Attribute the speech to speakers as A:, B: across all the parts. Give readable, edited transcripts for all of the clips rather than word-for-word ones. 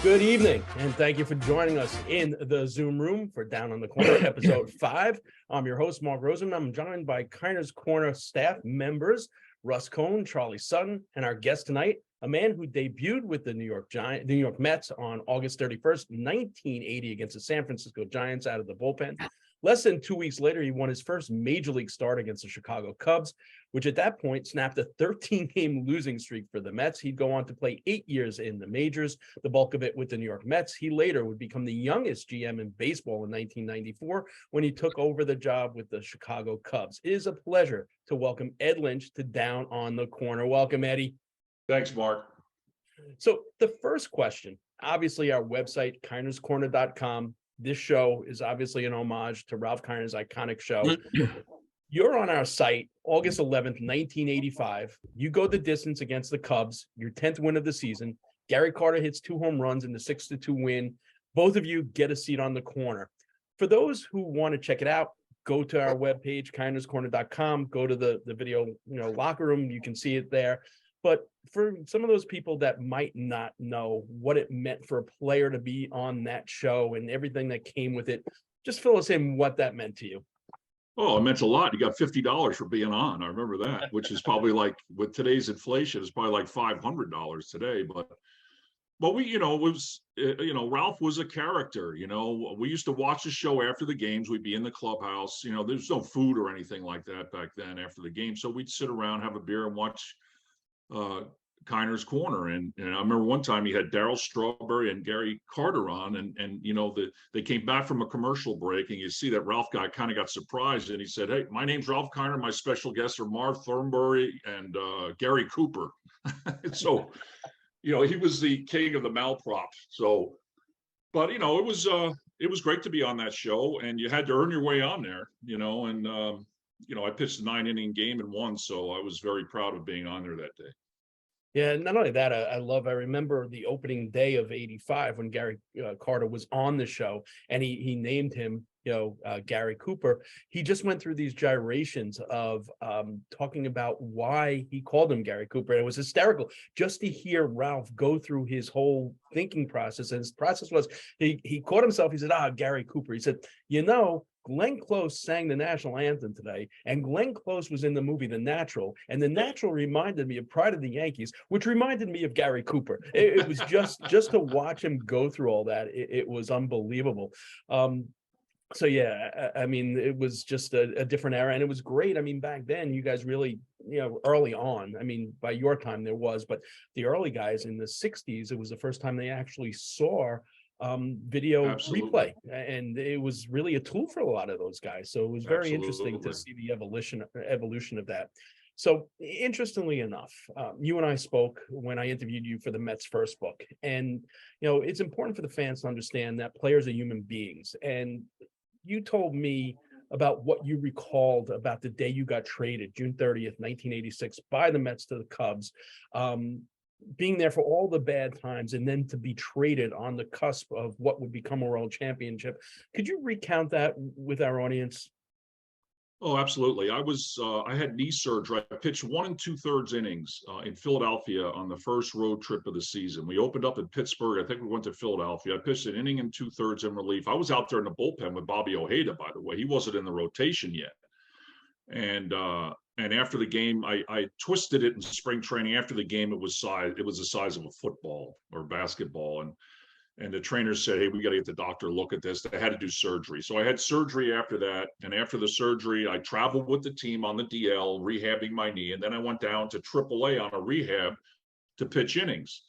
A: Good evening, and thank you for joining us in the Zoom room for Down on the Korner, episode 5. I'm your host, Mark Rosenman. I'm joined by KINER'S Korner staff members, Russ, Cohen, Charlie Sutton, and our guest tonight, a man who debuted with the New York Mets on August 31st, 1980 against the San Francisco Giants out of the bullpen. Less than 2 weeks later, he won his first major league start against the Chicago Cubs, which at that point snapped a 13-game losing streak for the Mets. He'd go on to play 8 years in the majors, the bulk of it with the New York Mets. He later would become the youngest GM in baseball in 1994 when he took over the job with the Chicago Cubs. It is a pleasure to welcome Ed Lynch to Down on the Korner. Welcome, Eddie.
B: Thanks, Mark.
A: So the first question, obviously our website, KINER'SKorner.com. This show is obviously an homage to Ralph Kiner's iconic show. You're on our site, August 11th, 1985. You go the distance against the Cubs, your 10th win of the season. Gary Carter hits 2 home runs in the 6-2 win. Both of you get a seat on the corner. For those who want to check it out, go to our webpage, KINER'SKorner.com. Go to the video, locker room. You can see it there. But for some of those people that might not know what it meant for a player to be on that show and everything that came with it, just fill us in what that meant to you.
B: Oh, it meant a lot. You got $50 for being on. I remember that, which is probably like, with today's inflation, it's probably like $500 today. But we, it was, Ralph was a character. We used to watch the show after the games. We'd be in the clubhouse. There's no food or anything like that back then after the game. So we'd sit around, have a beer, and watch KINER'S Korner. And I remember one time he had Darryl Strawberry and Gary Carter on, and they came back from a commercial break, and you see that Ralph kind of got surprised, and he said, "Hey, my name's Ralph Kiner. My special guests are Marv Thornberry and Gary Cooper." So, he was the king of the malprop. So, but it was great to be on that show, and you had to earn your way on there, and I pitched a 9-inning game and won, so I was very proud of being on there that day.
A: Yeah, not only that, I remember the opening day of '85 when Gary Carter was on the show, and he named him, Gary Cooper. He just went through these gyrations of talking about why he called him Gary Cooper. And it was hysterical just to hear Ralph go through his whole thinking process. And his process was, he caught himself. He said, Gary Cooper. He said, Glenn Close sang the national anthem today, and Glenn Close was in the movie The Natural, and The Natural reminded me of Pride of the Yankees, which reminded me of Gary Cooper. It was just to watch him go through all that. It was unbelievable. So yeah, I mean, it was just a different era, and it was great. I mean, back then, you guys really, early on, I mean, by your time there was, but the early guys in the 60s, it was the first time they actually saw video
B: Absolutely.
A: replay, and it was really a tool for a lot of those guys. So it was very
B: Absolutely.
A: interesting to see the evolution of that. So interestingly enough, you and I spoke when I interviewed you for the Mets' first book, and it's important for the fans to understand that players are human beings. And you told me about what you recalled about the day you got traded, June 30th, 1986, by the Mets to the Cubs. Being there for all the bad times, and then to be traded on the cusp of what would become a world championship. Could you recount that with our audience?
B: Oh, absolutely. I had knee surgery. I pitched 1 2/3 innings in Philadelphia on the first road trip of the season. We opened up in Pittsburgh. I think we went to Philadelphia. I pitched an inning and 2/3 in relief. I was out there in the bullpen with Bobby Ojeda, by the way. He wasn't in the rotation yet. And after the game, I twisted it in spring training. After the game, it was the size of a football or basketball. And the trainer said, "Hey, we got to get the doctor to look at this." They had to do surgery. So I had surgery after that. And after the surgery, I traveled with the team on the DL, rehabbing my knee. And then I went down to AAA on a rehab to pitch innings.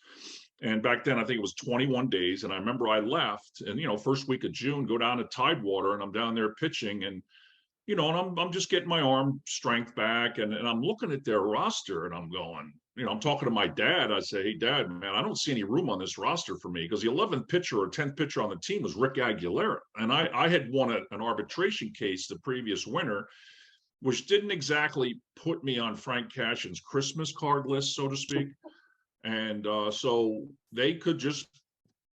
B: And back then, I think it was 21 days. And I remember I left, and, first week of June, go down to Tidewater, and I'm down there pitching. And and I'm just getting my arm strength back, and I'm looking at their roster, and I'm going, I'm talking to my dad. I say, "Hey, Dad, man, I don't see any room on this roster for me," because the 11th pitcher or 10th pitcher on the team was Rick Aguilera. And I had won an arbitration case the previous winter, which didn't exactly put me on Frank Cashin's Christmas card list, so to speak. And so they could just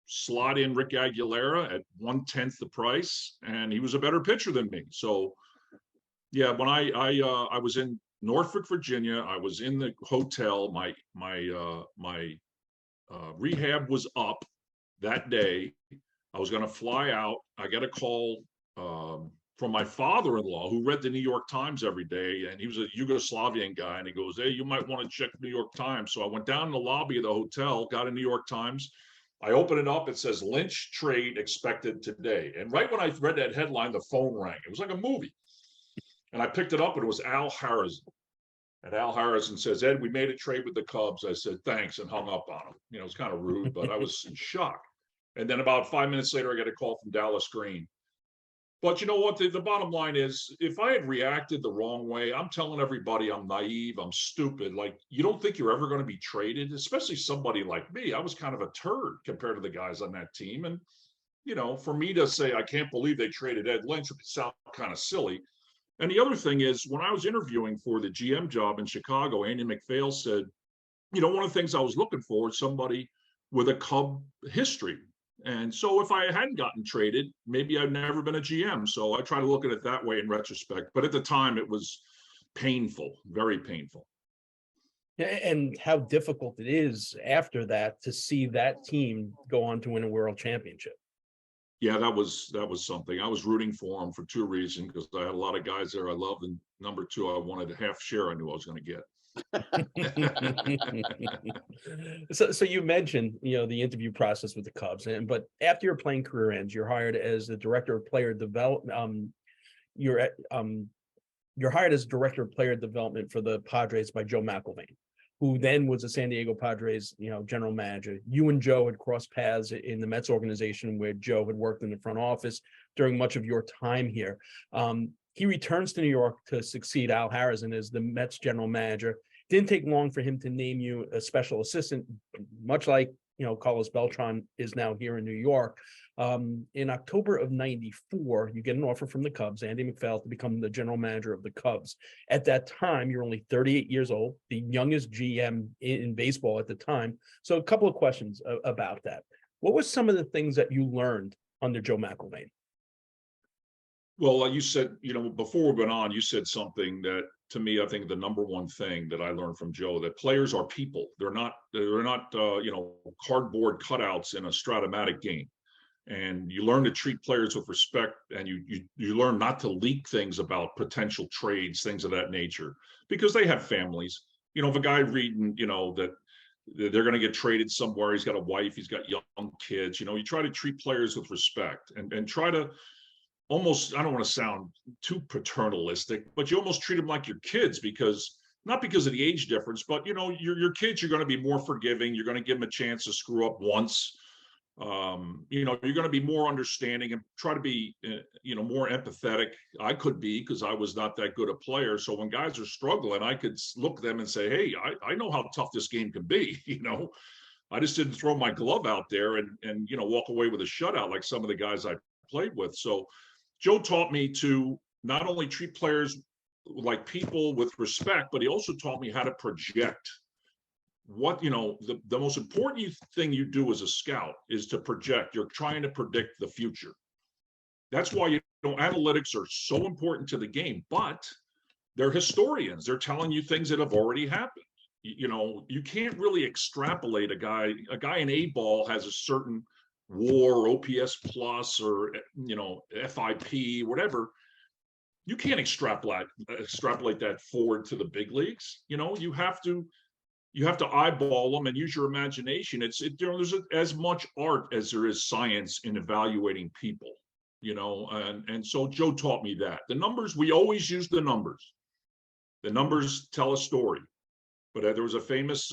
B: slot in Rick Aguilera at 1/10 the price, and he was a better pitcher than me. So yeah, when I was in Norfolk, Virginia, I was in the hotel. My rehab was up. that day. I was going to fly out. I got a call from my father-in-law, who read the New York Times every day, and he was a Yugoslavian guy, and he goes, "Hey, you might want to check the New York Times." So I went down in the lobby of the hotel, got a New York Times. I open it up, it says Lynch trade expected today. And right when I read that headline, the phone rang. It was like a movie. And I picked it up, and it was Al Harrison. And Al Harrison says, "Ed, we made a trade with the Cubs." I said, "Thanks," and hung up on him. You know, it's kind of rude, but I was in shock. And then about 5 minutes later, I get a call from Dallas Green. But you know what? The bottom line is, if I had reacted the wrong way, I'm telling everybody I'm naive, I'm stupid. Like, you don't think you're ever going to be traded, especially somebody like me. I was kind of a turd compared to the guys on that team. And, you know, for me to say, I can't believe they traded Ed Lynch, would sound kind of silly. And the other thing is, when I was interviewing for the GM job in Chicago, Andy McPhail said, you know, one of the things I was looking for is somebody with a Cub history. And so if I hadn't gotten traded, maybe I'd never been a GM. So I try to look at it that way in retrospect. But at the time, it was painful, very painful.
A: And how difficult it is after that to see that team go on to win a world championship.
B: Yeah, that was something. I was rooting for them for two reasons, because I had a lot of guys there I loved, and number two, I wanted a half share I knew I was going to get.
A: So you mentioned, you know, the interview process with the Cubs, but after your playing career ends, you're hired as the director of player development. You're hired as director of player development for the Padres by Joe McIlvaine, who then was a San Diego Padres, you know, general manager. You and Joe had crossed paths in the Mets organization, where Joe had worked in the front office during much of your time here. He returns to New York to succeed Al Harrison as the Mets general manager. Didn't take long for him to name you a special assistant, much like, you know, Carlos Beltran is now here in New York. In October of '94, you get an offer from the Cubs, Andy McPhail, to become the general manager of the Cubs. At that time, you're only 38 years old, the youngest GM in baseball at the time. So a couple of questions about that. What were some of the things that you learned under Joe McIlvaine?
B: Well, like you said, you know, before we went on, you said something that, to me, I think the number one thing that I learned from Joe, that players are people. They're not you know, cardboard cutouts in a Stratomatic game. And you learn to treat players with respect, and you learn not to leak things about potential trades, things of that nature, because they have families. You know, if a guy reading, you know, that they're going to get traded somewhere, he's got a wife, he's got young kids, you know, you try to treat players with respect, and try to almost, I don't want to sound too paternalistic, but you almost treat them like your kids, because not because of the age difference, but, you know, your kids, you're going to be more forgiving. You're going to give them a chance to screw up once. You know, you're going to be more understanding and try to be, you know, more empathetic. I could be, because I was not that good a player. So when guys are struggling, I could look at them and say, "Hey, I know how tough this game can be." You know, I just didn't throw my glove out there and you know, walk away with a shutout like some of the guys I played with. So Joe taught me to not only treat players like people with respect, but he also taught me how to project. What, you know, the most important thing you do as a scout is to project. You're trying to predict the future. That's why, you know, analytics are so important to the game, but they're historians. They're telling you things that have already happened. You know, you can't really extrapolate a guy in A ball has a certain WAR, OPS plus, or, you know, FIP, whatever. You can't extrapolate that forward to the big leagues. You know, you have to eyeball them and use your imagination. There's as much art as there is science in evaluating people, you know, and so Joe taught me that. The numbers, we always use the numbers. The numbers tell a story. But there was a famous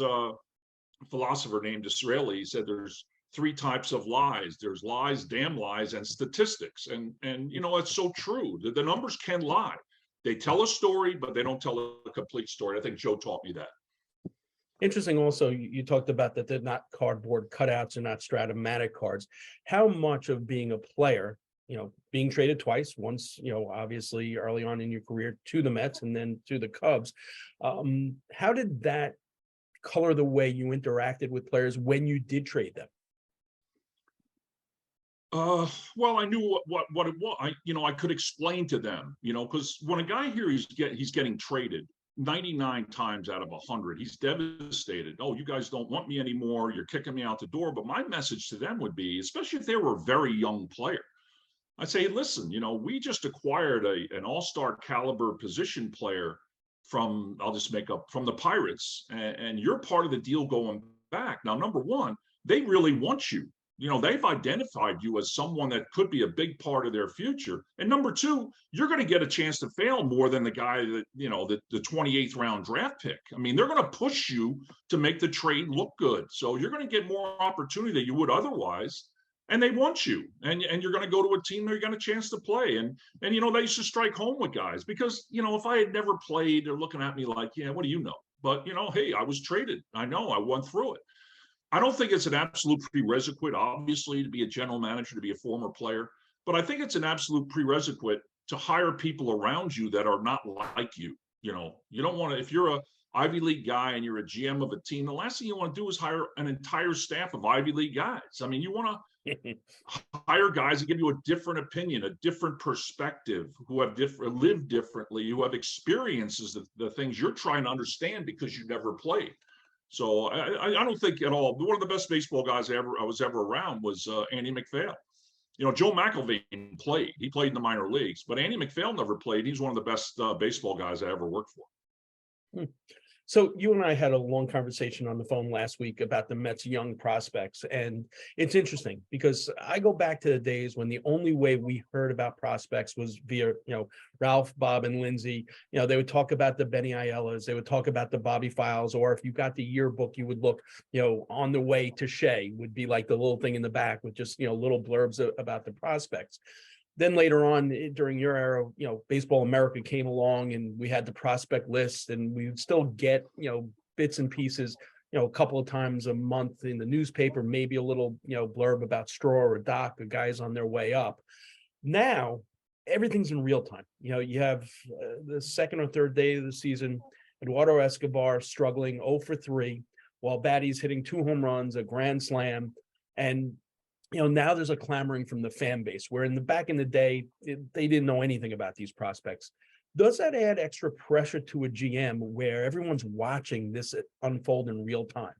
B: philosopher named Disraeli. He said there's three types of lies. There's lies, damn lies, and statistics. And you know, it's so true. The numbers can lie. They tell a story, but they don't tell a complete story. I think Joe taught me that.
A: Interesting. Also, you talked about that they're not cardboard cutouts, or not Stratomatic cards. How much of being a player, you know, being traded twice, once, you know, obviously early on in your career to the Mets and then to the Cubs, how did that color the way you interacted with players when you did trade them?
B: Well, I knew what it was. I could explain to them, you know, because when a guy here he's getting traded, 99 times out of 100, he's devastated. Oh, you guys don't want me anymore. You're kicking me out the door. But my message to them would be, especially if they were a very young player, I'd say, listen, we just acquired an all-star caliber position player from, I'll just make up, from the Pirates, and you're part of the deal going back. Now, number one, they really want you. They've identified you as someone that could be a big part of their future. And number two, you're going to get a chance to fail more than the guy that, the 28th round draft pick. I mean, they're going to push you to make the trade look good. So you're going to get more opportunity than you would otherwise. And they want you, and you're going to go to a team they're going to chance to play. And they used to strike home with guys because, if I had never played, they're looking at me like, yeah, what do you know? But, hey, I was traded. I know, I went through it. I don't think it's an absolute prerequisite, obviously, to be a general manager, to be a former player. But I think it's an absolute prerequisite to hire people around you that are not like you. You don't want to, if you're a Ivy League guy and you're a GM of a team, the last thing you want to do is hire an entire staff of Ivy League guys. I mean, you want to hire guys that give you a different opinion, a different perspective, who have lived differently, who have experiences, the things you're trying to understand because you never played. So I don't think at all. One of the best baseball guys I was ever around was Andy MacPhail. Joe McIlvaine played. He played in the minor leagues, but Andy MacPhail never played. He's one of the best baseball guys I ever worked for.
A: So you and I had a long conversation on the phone last week about the Mets' young prospects. And it's interesting because I go back to the days when the only way we heard about prospects was via, Ralph, Bob, and Lindsay. They would talk about the Benny Aiellas. They would talk about the Bobby Files. Or if you got the yearbook, you would look, on the way to Shea would be like the little thing in the back with just, little blurbs about the prospects. Then later on during your era, Baseball America came along and we had the prospect list, and we would still get, bits and pieces, a couple of times a month in the newspaper, maybe a little, blurb about Straw or Doc, the guys on their way up. Now, everything's in real time. You have the second or third day of the season, Eduardo Escobar struggling 0 for 3, while Batty's hitting 2 home runs, a grand slam, and now there's a clamoring from the fan base, where back in the day, they didn't know anything about these prospects. Does that add extra pressure to a GM where everyone's watching this unfold in real time?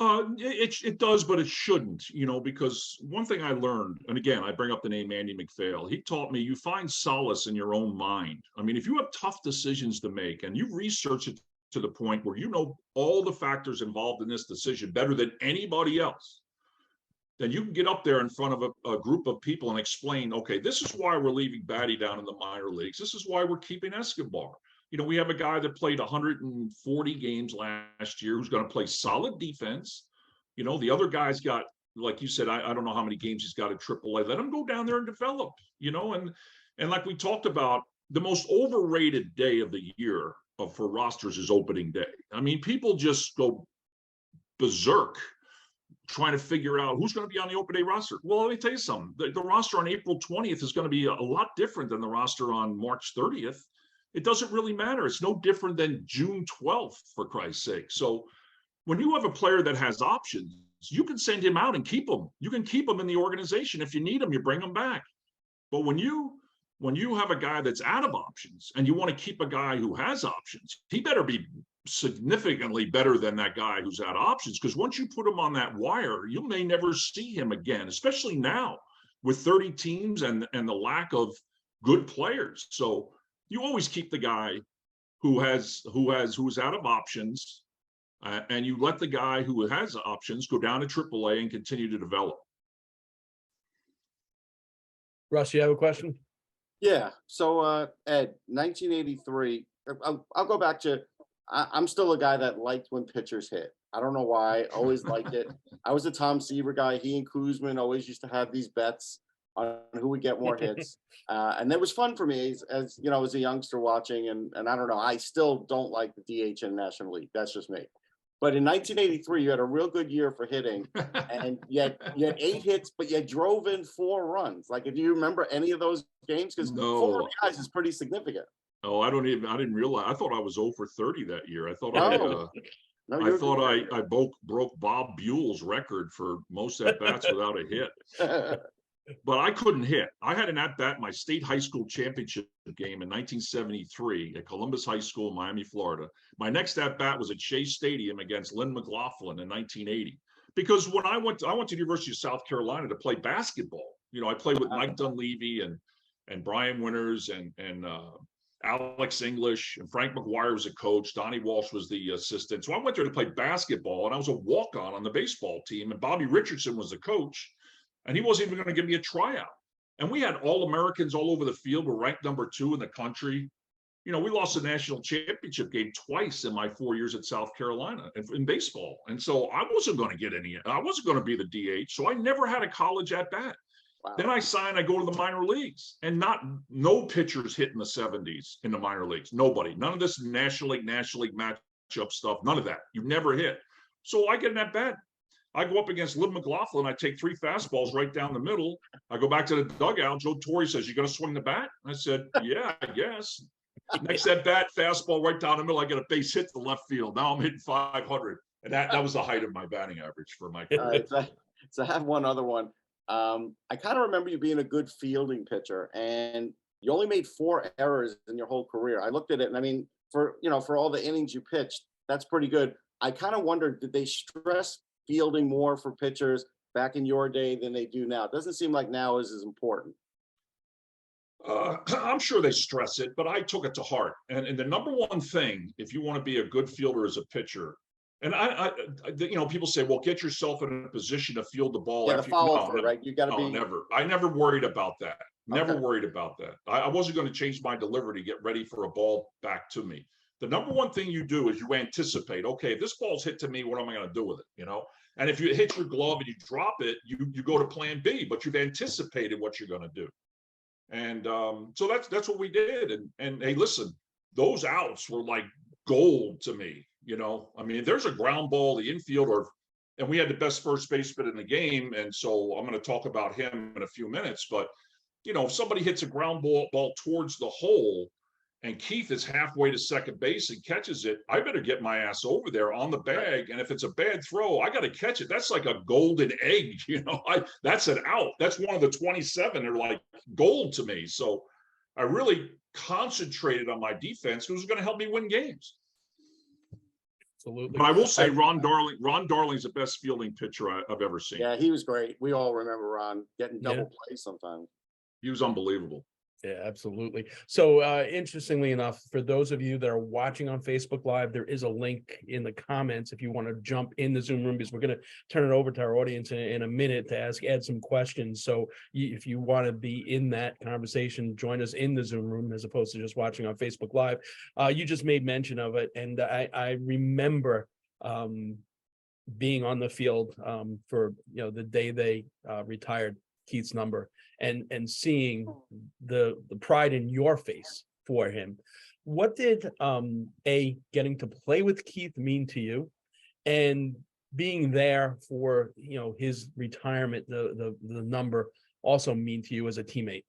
B: It does, but it shouldn't, because one thing I learned, and again, I bring up the name Andy MacPhail, he taught me you find solace in your own mind. I mean, if you have tough decisions to make and you research it to the point where you know all the factors involved in this decision better than anybody else, then you can get up there in front of a group of people and explain, okay, this is why we're leaving Batty down in the minor leagues. This is why we're keeping Escobar. We have a guy that played 140 games last year who's going to play solid defense. The other guy's got, like you said, I don't know how many games he's got at AAA. Let him go down there and develop, and like we talked about, the most overrated day of the year for rosters is opening day. I mean, people just go berserk trying to figure out who's going to be on the open day roster. Well, let me tell you something. The roster on April 20th is going to be a lot different than the roster on March 30th. It doesn't really matter. It's no different than June 12th, for Christ's sake. So when you have a player that has options, you can send him out and keep him. You can keep him in the organization. If you need him, you bring him back. But when you have a guy that's out of options and you want to keep a guy who has options, he better be significantly better than that guy who's out of options, because once you put him on that wire, you may never see him again, especially now with 30 teams and the lack of good players. So you always keep the guy who's out of options, and you let the guy who has options go down to AAA and continue to develop.
A: Russ, you have a question?
C: Yeah. So Ed, 1983, I'll go back to, I'm still a guy that liked when pitchers hit. I don't know why. Always liked it. I was a Tom Seaver guy. He and Kuzman always used to have these bets on who would get more hits. And that was fun for me as a youngster watching. And I don't know, I still don't like the DH in the National League. That's just me. But in 1983, you had a real good year for hitting, and you had 8 hits, but you drove in 4 runs. Like, do you remember any of those games? Because 4 guys is pretty significant.
B: Oh, I didn't realize. I thought I was 0 for 30 that year. I thought I broke Bob Buell's record for most at bats without a hit. but I couldn't hit. I had an at-bat in my state high school championship game in 1973 at Columbus High School in Miami, Florida. My next at-bat was at Shea Stadium against Lynn McLaughlin in 1980. Because when I went to the University of South Carolina to play basketball, you know, I played with Mike Dunleavy and Brian Winters and Alex English, and Frank McGuire was a coach. Donnie Walsh was the assistant. So I went there to play basketball, and I was a walk-on the baseball team, and Bobby Richardson was the coach, and he wasn't even going to give me a tryout. And we had All-Americans all over the field. We're ranked #2 in the country. You know, we lost the national championship game twice in my 4 years at South Carolina in baseball. And so I wasn't going to get any, I wasn't going to be the DH. So I never had a college at bat. Wow. Then I go to the minor leagues, and no pitchers hit in the 70s in the minor leagues. Nobody, none of this National League matchup stuff, none of that. You never hit. So I get an at bat. I go up against Lynn McLaughlin. I take 3 fastballs right down the middle. I go back to the dugout. Joe Torre says, "You going to swing the bat?" I said, "Yeah, I guess." Next at bat, fastball right down the middle. I get a base hit to left field. Now I'm hitting 500, and that was the height of my batting average for my career.
C: So I have one other one. I kind of remember you being a good fielding pitcher, and you only made 4 errors in your whole career. I looked at it, and I mean, for all the innings you pitched, that's pretty good. I kind of wondered, did they stress fielding more for pitchers back in your day than they do now? It doesn't seem like now is as important.
B: I'm sure they stress it, but I took it to heart. And the number one thing, if you want to be a good fielder as a pitcher, and I people say, well, get yourself in a position to field the ball.
C: Yeah, the follow through, right? You got to be.
B: Never. I never worried about that. Never worried about that. I wasn't going to change my delivery to get ready for a ball back to me. The number one thing you do is you anticipate, okay, if this ball's hit to me, what am I going to do with it? You know? And if you hit your glove and you drop it, you go to plan B, but you've anticipated what you're going to do. And so that's what we did. And hey, listen, those outs were like gold to me. You know, I mean, there's a ground ball, the infielder, and we had the best first baseman in the game. And so I'm going to talk about him in a few minutes. But, if somebody hits a ground ball towards the hole and Keith is halfway to second base and catches it, I better get my ass over there on the bag. And if it's a bad throw, I got to catch it. That's like a golden egg. That's an out. That's one of the 27. They're like gold to me. So I really concentrated on my defense. It was going to help me win games.
A: Absolutely.
B: But I will say Ron Darling's the best fielding pitcher I've ever seen.
C: Yeah, he was great. We all remember Ron getting double plays sometimes.
B: He was unbelievable.
A: Yeah, absolutely. So interestingly enough, for those of you that are watching on Facebook Live, there is a link in the comments if you want to jump in the Zoom room, because we're going to turn it over to our audience in a minute to ask Ed some questions. So if you want to be in that conversation, join us in the Zoom room as opposed to just watching on Facebook Live. You just made mention of it, and I remember being on the field for the day they retired Keith's number, and seeing the pride in your face for him. What did getting to play with Keith mean to you, and being there for his retirement, the number also mean to you as a teammate?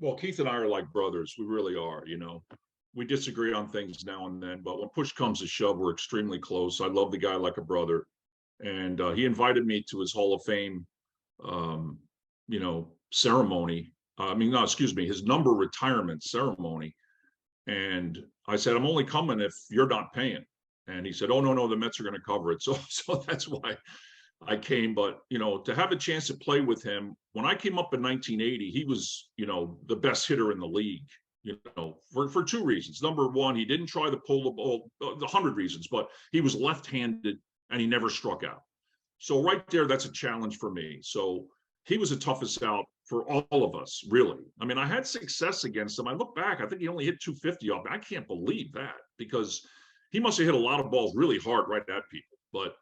B: Well, Keith and I are like brothers. We really are. We disagree on things now and then, but when push comes to shove, we're extremely close. I love the guy like a brother, and he invited me to his Hall of Fame ceremony. His number retirement ceremony. And I said, I'm only coming if you're not paying. And he said, oh, no, the Mets are going to cover it. So that's why I came. But, to have a chance to play with him, when I came up in 1980, he was, the best hitter in the league, for 2 reasons. Number one, he didn't try to pull the ball, 100 reasons, but he was left-handed and he never struck out. So right there, that's a challenge for me. So he was the toughest out for all of us, really. I mean, I had success against him. I look back, I think he only hit 250 off me. I can't believe that, because he must have hit a lot of balls really hard right at people. But,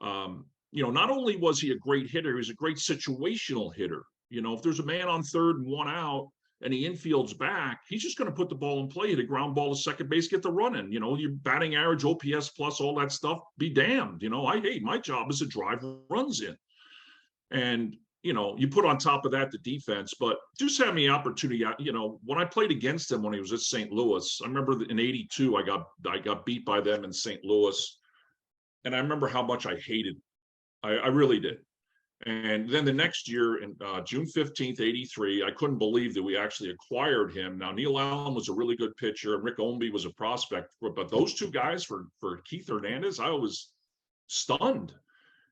B: not only was he a great hitter, he was a great situational hitter. If there's a man on third and 1 out and the infield's back, he's just going to put the ball in play, hit a ground ball to second base, get the run in. Your batting average, OPS plus, all that stuff, be damned. My job is to drive runs in. And you put on top of that the defense, but just having the opportunity, when I played against him when he was at St. Louis, I remember in '82, I got beat by them in St. Louis. And I remember how much I hated. I really did. And then the next year, in June 15th, 83, I couldn't believe that we actually acquired him. Now, Neil Allen was a really good pitcher, and Rick Ownby was a prospect. But those two guys for Keith Hernandez, I was stunned.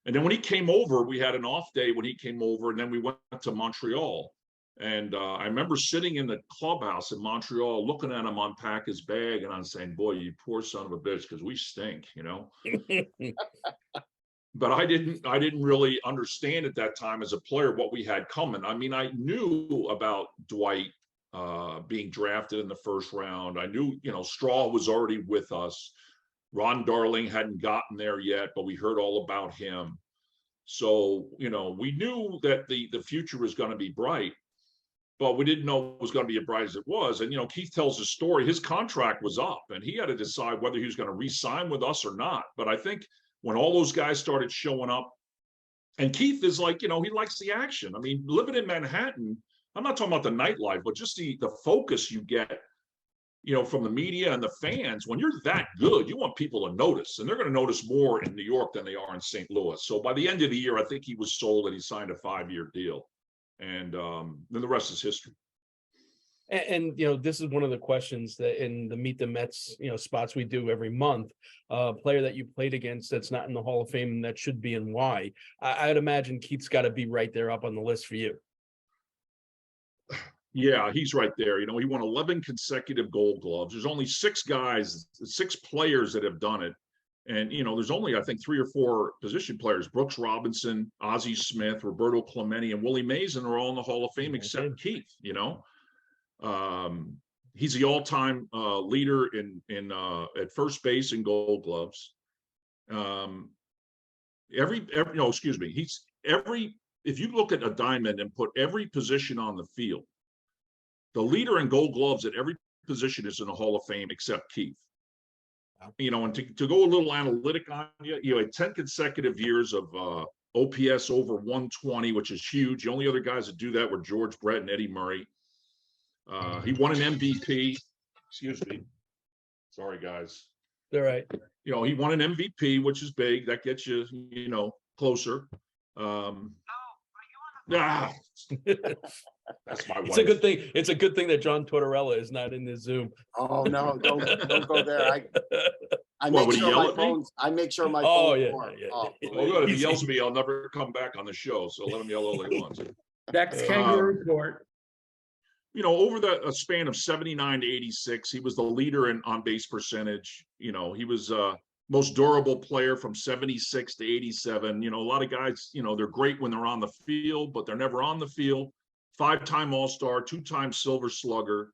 B: And then when he came over, we had an off day when he came over, and then we went to Montreal. And I remember sitting in the clubhouse in Montreal, looking at him unpack his bag, and I'm saying, boy, you poor son of a bitch, because we stink, you know? But I didn't really understand at that time as a player what we had coming. I mean, I knew about Dwight being drafted in the first round. I knew, you know, Straw was already with us. Ron Darling hadn't gotten there yet, but we heard all about him. So, you know, we knew that the future was going to be bright, but we didn't know it was going to be as bright as it was. And, you know, Keith tells his story. His contract was up, and he had to decide whether he was going to re-sign with us or not. But I think when all those guys started showing up, and Keith is like, you know, he likes the action. I mean, living in Manhattan, I'm not talking about the nightlife, but just the focus you get, you know, from the media and the fans. When you're that good, you want people to notice, and they're going to notice more in New York than they are in St. Louis. So by the end of the year, I think he was sold and he signed a 5-year deal. And then the rest is history.
A: And you know, this is one of the questions that in the Meet the Mets, you know, spots we do every month. Player that you played against that's not in the Hall of Fame and that should be, and why? I'd imagine Keith's got to be right there up on the list for you.
B: Yeah, he's right there. You know, he won 11 consecutive Gold Gloves. There's only 6 players that have done it. And, you know, there's only, I think, 3 or 4 position players: Brooks Robinson, Ozzie Smith, Roberto Clemente, and Willie Mason are all in the Hall of Fame except Keith, you know. He's the all-time leader at first base in Gold Gloves. If you look at a diamond and put every position on the field, the leader in Gold Gloves at every position is in the Hall of Fame except Keith. Wow. You know, and to go a little analytic on you, you had 10 consecutive years of OPS over 120, which is huge. The only other guys that do that were George Brett and Eddie Murray. He won an MVP. Excuse me. Sorry, guys.
A: All right.
B: You know, he won an MVP, which is big. That gets you, you know, closer. That's my wife.
A: It's a good thing. It's a good thing that John Tortorella is not in this Zoom.
C: Oh no, don't go there. I make sure my phone.
A: Yeah.
B: Oh, good. If he yells at me, I'll never come back on the show. So let him yell all he wants.
D: Next Kangaroo Report.
B: You know, over the span of 79 to 86, he was the leader in on-base percentage. You know, he was most durable player from 76 to 87. You know, a lot of guys, you know, they're great when they're on the field, but they're never on the field. 5-time All-Star, 2-time Silver Slugger.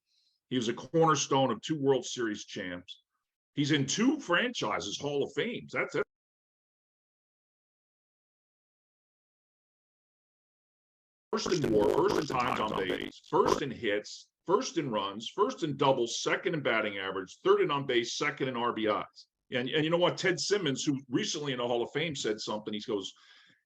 B: He was a cornerstone of 2 World Series champs. He's in 2 franchises Hall of Fames. That's it. First in WAR, first in times on base, first in hits, first in runs, first in doubles, second in batting average, third in on base, second in RBIs. And you know what? Ted Simmons, who recently in the Hall of Fame said something, he goes,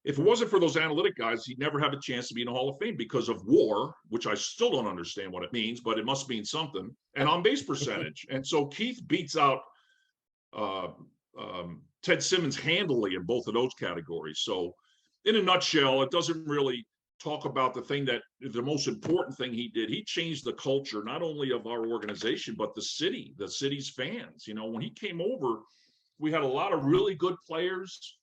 B: if it wasn't for those analytic guys, he'd never have a chance to be in the Hall of Fame because of WAR, which I still don't understand what it means, but it must mean something, and on base percentage. And so Keith beats out Ted Simmons handily in both of those categories. So in a nutshell, it doesn't really talk about the most important thing he did. He changed the culture, not only of our organization, but the city's fans. You know, when he came over, we had a lot of really good players,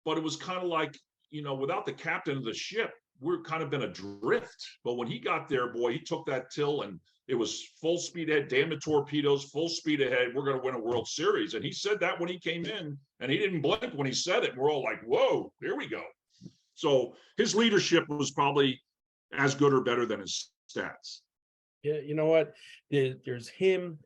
B: but it was kind of like, you know, without the captain of the ship, we're kind of been adrift. But when he got there, boy, he took that till, and it was full speed ahead, damn the torpedoes, full speed ahead. We're going to win a World Series. And he said that when he came in, and he didn't blink when he said it. And we're all like, whoa, here we go. So his leadership was probably as good or better than his stats.
A: Yeah, you know what? There's him.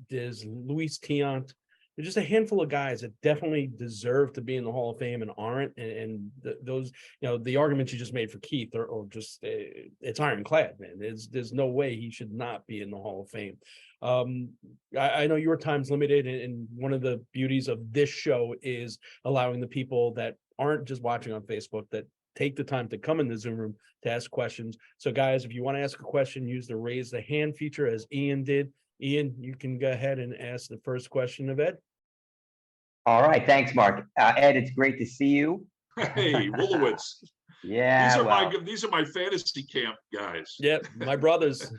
A: There's Luis Tiant. There's just a handful of guys that definitely deserve to be in the Hall of Fame and aren't. And those, you know, the arguments you just made for Keith are just it's ironclad, man. There's no way he should not be in the Hall of Fame. I know your time's limited, and one of the beauties of this show is allowing the people that aren't just watching on Facebook, that take the time to come in the Zoom room to ask questions. So guys, if you want to ask a question, use the raise the hand feature as Ian did. Ian, you can go ahead and ask the first question of Ed.
E: All right, thanks, Mark. Ed, it's great to see you.
B: Hey, Wolowitz.
E: Yeah,
B: These are my fantasy camp guys.
A: Yep, my brothers.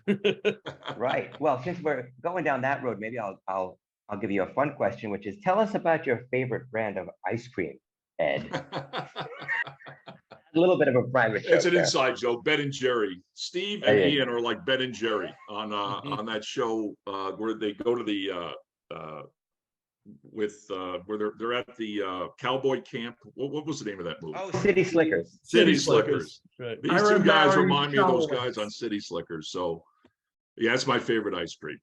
E: right. Well, since we're going down that road, maybe I'll give you a fun question, which is tell us about your favorite brand of ice cream, Ed. A little bit of a private joke.
B: It's an
E: there.
B: inside joke. Ben and Jerry, Steve and Ian are like Ben and Jerry on that show where they go to the where they're at the cowboy camp. What was the name of that movie?
E: Oh, City Slickers.
B: City Slickers.
A: Right.
B: These two guys remind me of those guys on City Slickers. So, yeah, it's my favorite ice cream.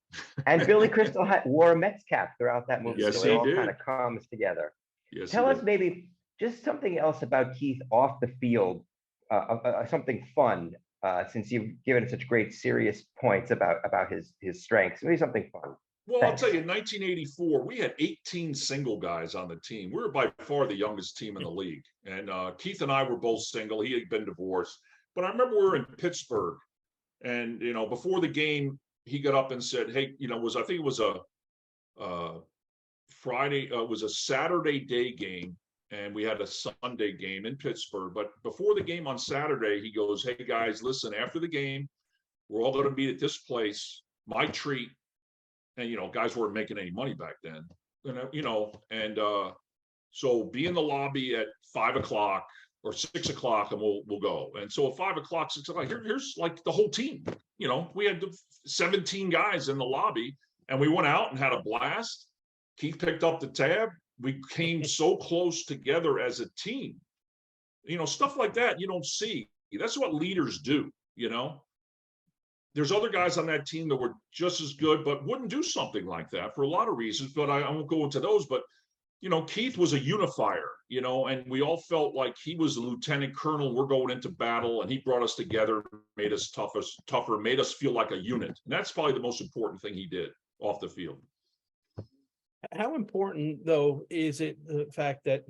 E: And Billy Crystal wore a Mets cap throughout that movie.
B: Yes,
E: so it
B: he
E: all
B: did.
E: kind of comes together.
B: Yes.
E: Tell us maybe just something else about Keith off the field, something fun, since you've given such great serious points about his strengths. Maybe something fun.
B: Well,
E: Thanks.
B: I'll tell you, in 1984, we had 18 single guys on the team. We were by far the youngest team in the league. And Keith and I were both single. He had been divorced. But I remember we were in Pittsburgh. And, before the game, he got up and said, hey, I think it was a Friday, it was a Saturday day game. And we had a Sunday game in Pittsburgh. But before the game on Saturday, he goes, hey, guys, listen, after the game, we're all going to meet at this place, my treat. And, guys weren't making any money back then, so be in the lobby at 5 o'clock or 6 o'clock and we'll go. And so at 5 o'clock, 6 o'clock, here's like the whole team, we had 17 guys in the lobby and we went out and had a blast. Keith picked up the tab. We came so close together as a team, stuff like that you don't see. That's what leaders do, There's other guys on that team that were just as good, but wouldn't do something like that for a lot of reasons. But I won't go into those. But, Keith was a unifier, and we all felt like he was a lieutenant colonel. We're going into battle, and he brought us together, made us tougher, made us feel like a unit. And that's probably the most important thing he did off the field.
A: How important, though, is it the fact that,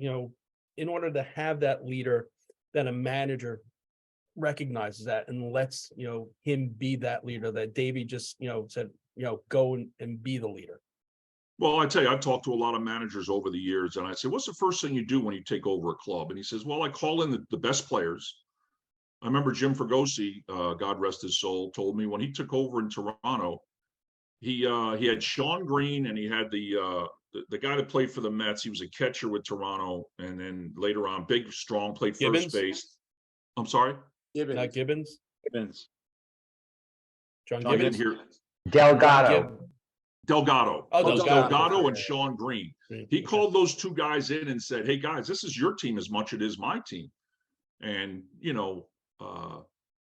A: in order to have that leader, that a manager recognizes that and lets him be that leader that Davey just said go and be the leader?
B: Well, I tell you, I've talked to a lot of managers over the years, and I say, what's the first thing you do when you take over a club? And he says, well, I call in the best players. I remember Jim Fregosi, God rest his soul, told me when he took over in Toronto, he had Sean Green and he had the guy that played for the Mets. He was a catcher with Toronto, and then later on, big, strong, played first base. I'm sorry?
C: Gibbons.
A: Not Gibbons. John
B: I
A: Gibbons.
B: didn't hear.
E: Delgado.
B: Delgado.
A: Oh,
B: It was
A: Delgado.
B: Delgado and Sean Green. He called those two guys in and said, hey, guys, this is your team as much as it is my team. And,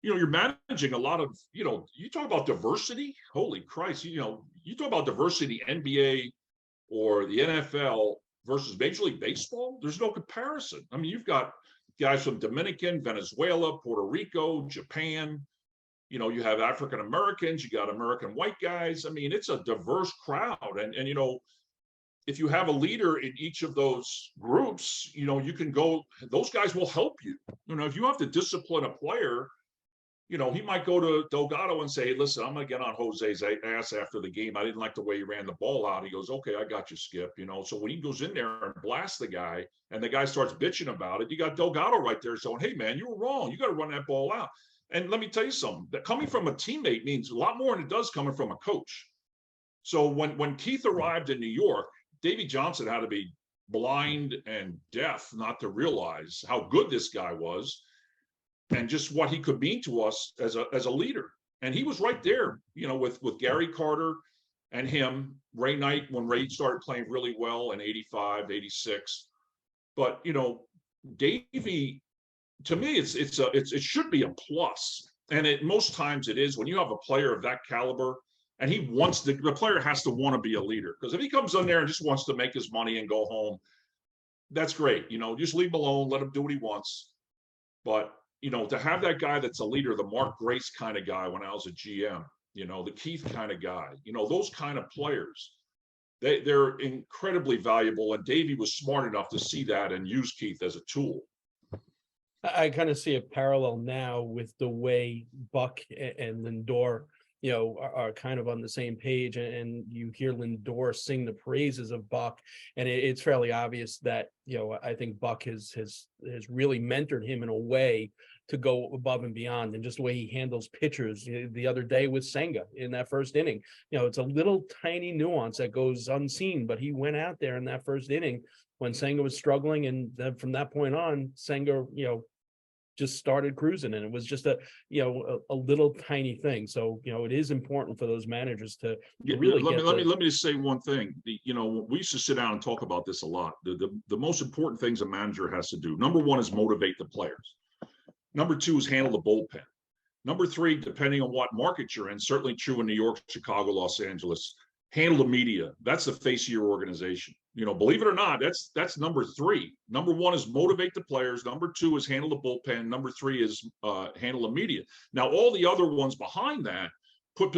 B: you're managing a lot of, you talk about diversity. Holy Christ. You talk about diversity, NBA or the NFL versus Major League Baseball. There's no comparison. I mean, you've got guys from Dominican, Venezuela, Puerto Rico, Japan. You have African Americans, you got American white guys. I mean, it's a diverse crowd. And if you have a leader in each of those groups, you can go, those guys will help you. If you have to discipline a player, he might go to Delgado and say, hey, listen, I'm going to get on Jose's ass after the game. I didn't like the way he ran the ball out. He goes, okay, I got you, Skip. So when he goes in there and blasts the guy and the guy starts bitching about it, you got Delgado right there saying, hey, man, you were wrong. You got to run that ball out. And let me tell you something, that coming from a teammate means a lot more than it does coming from a coach. So when Keith arrived in New York, Davey Johnson had to be blind and deaf not to realize how good this guy was and just what he could mean to us as a leader. And he was right there, with Gary Carter and him, Ray Knight, when Ray started playing really well in 85, 86. But, Davey, to me, it should be a plus. And most times it is when you have a player of that caliber and the player has to want to be a leader. Because if he comes in there and just wants to make his money and go home, that's great. Just leave him alone, let him do what he wants. But, to have that guy that's a leader, the Mark Grace kind of guy when I was a GM, the Keith kind of guy, those kind of players, they're incredibly valuable. And Davey was smart enough to see that and use Keith as a tool.
A: I kind of see a parallel now with the way Buck and Lindor, are kind of on the same page, and you hear Lindor sing the praises of Buck, and it's fairly obvious that, I think Buck has really mentored him in a way to go above and beyond, and just the way he handles pitchers. The other day with Senga in that first inning, it's a little tiny nuance that goes unseen, but he went out there in that first inning when Senga was struggling, and then from that point on, Senga, just started cruising, and it was just a little tiny thing. So it is important for those managers to really
B: let me just say one thing. We used to sit down and talk about this a lot. The most important things a manager has to do, number one, is motivate the players. Number two is handle the bullpen. Number three, depending on what market you're in, certainly true in New York, Chicago, Los Angeles, handle the media. That's the face of your organization. Believe it or not, that's number three. Number one is motivate the players. Number two is handle the bullpen. Number three is handle the media. Now, all the other ones behind that, put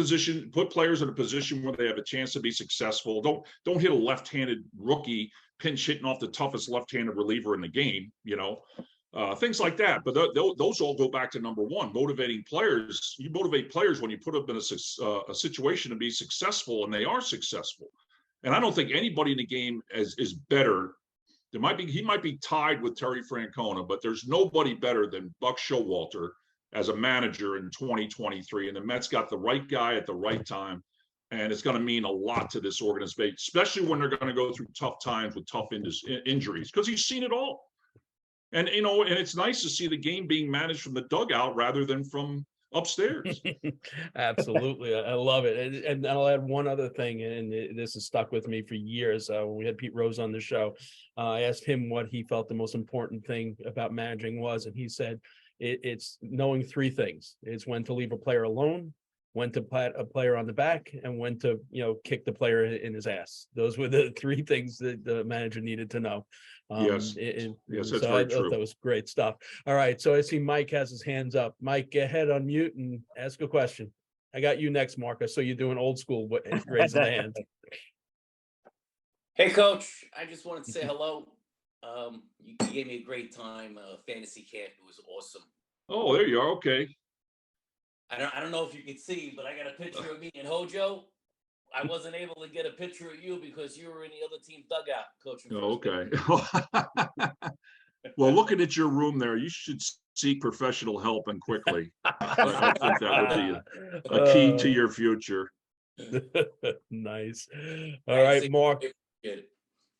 B: players in a position where they have a chance to be successful. Don't hit a left-handed rookie pinch hitting off the toughest left-handed reliever in the game. Things like that. But those all go back to number one, motivating players. You motivate players when you put them in a situation to be successful, and they are successful. And I don't think anybody in the game is better. He might be tied with Terry Francona, but there's nobody better than Buck Showalter as a manager in 2023. And the Mets got the right guy at the right time. And it's going to mean a lot to this organization, especially when they're going to go through tough times with tough injuries, because he's seen it all. And, and it's nice to see the game being managed from the dugout rather than from upstairs.
A: Absolutely. I love it. And I'll add one other thing, and this has stuck with me for years. When we had Pete Rose on the show, I asked him what he felt the most important thing about managing was, and he said it's knowing three things. It's when to leave a player alone, when to pat a player on the back, and when to kick the player in his ass. Those were the three things that the manager needed to know.
B: Yes, that's very true.
A: That was great stuff. All right, so I see Mike has his hands up. Mike, go ahead, unmute and ask a question. I got you next, Marcus. So you're doing old school, raising the hand.
F: Hey, Coach. I just wanted to say hello. You gave me a great time. Fantasy camp. It was awesome.
B: Oh, there you are. Okay.
F: I don't know if you can see, but I got a picture of me and Hojo. I wasn't able to get a picture of you because you were in the other team's dugout, coaching.
B: Oh, okay. Well, looking at your room there, you should seek professional help, and quickly. I think that would be a key to your future.
A: Nice. All right, Mark.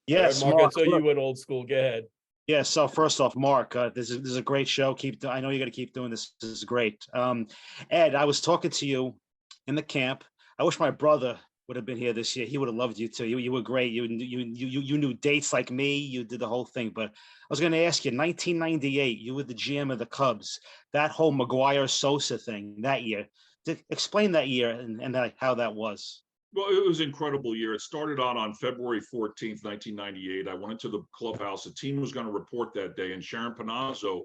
G: Yes,
A: Mark,
G: Mark.
A: So you went old school. Go ahead.
G: Yeah. So first off, Mark, this is a great show. I know you're going to keep doing this. This is great. Ed, I was talking to you in the camp. I wish my brother would have been here this year. He would have loved you too. You were great. You knew dates like me. You did the whole thing. But I was going to ask you, 1998, you were the GM of the Cubs. That whole McGuire-Sosa thing that year. Explain that year and how that was.
B: Well, it was an incredible year. It started out on February 14th, 1998. I went into the clubhouse. The team was going to report that day, and Sharon Panazzo,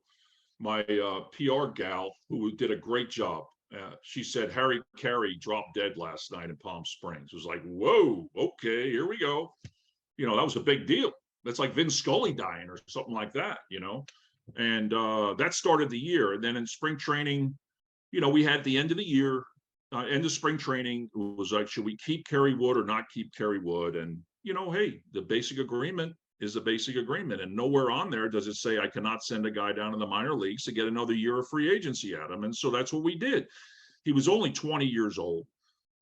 B: my PR gal, who did a great job, she said Harry Carey dropped dead last night in Palm Springs. It was like, whoa, okay, here we go. That was a big deal. That's like Vin Scully dying or something like that, And that started the year. And then in spring training, we had the end of the year, end of spring training. It was like, should we keep Kerry Wood or not keep Kerry Wood? And, hey, the basic agreement is the basic agreement. And nowhere on there does it say I cannot send a guy down in the minor leagues to get another year of free agency at him. And so that's what we did. He was only 20 years old.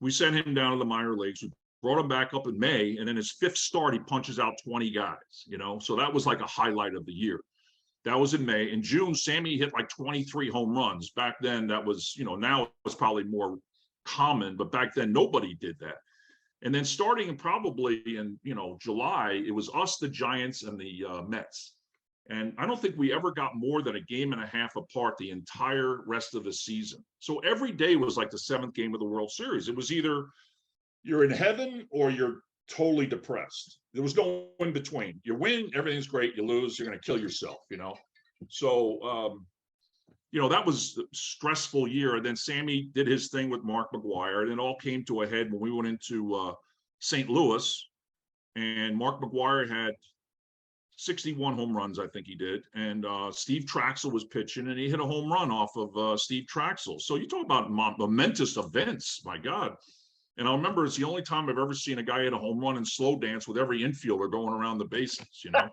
B: We sent him down to the minor leagues. We brought him back up in May. And in his fifth start, he punches out 20 guys, So that was like a highlight of the year. That was in May. In June, Sammy hit like 23 home runs. Back then, that was, now it's probably more common, but back then nobody did that. And then starting probably in, July, it was us, the Giants, and the Mets. And I don't think we ever got more than a game and a half apart the entire rest of the season. So every day was like the seventh game of the World Series. It was either you're in heaven or you're totally depressed. There was no in between. You win, everything's great. You lose, you're going to kill yourself, So, that was a stressful year. And then Sammy did his thing with Mark McGuire, and it all came to a head when we went into St. Louis, and Mark McGuire had 61 home runs, I think he did. And Steve Traxel was pitching, and he hit a home run off of Steve Traxel. So you talk about momentous events, my God. And I remember it's the only time I've ever seen a guy hit a home run and slow dance with every infielder going around the bases, you know.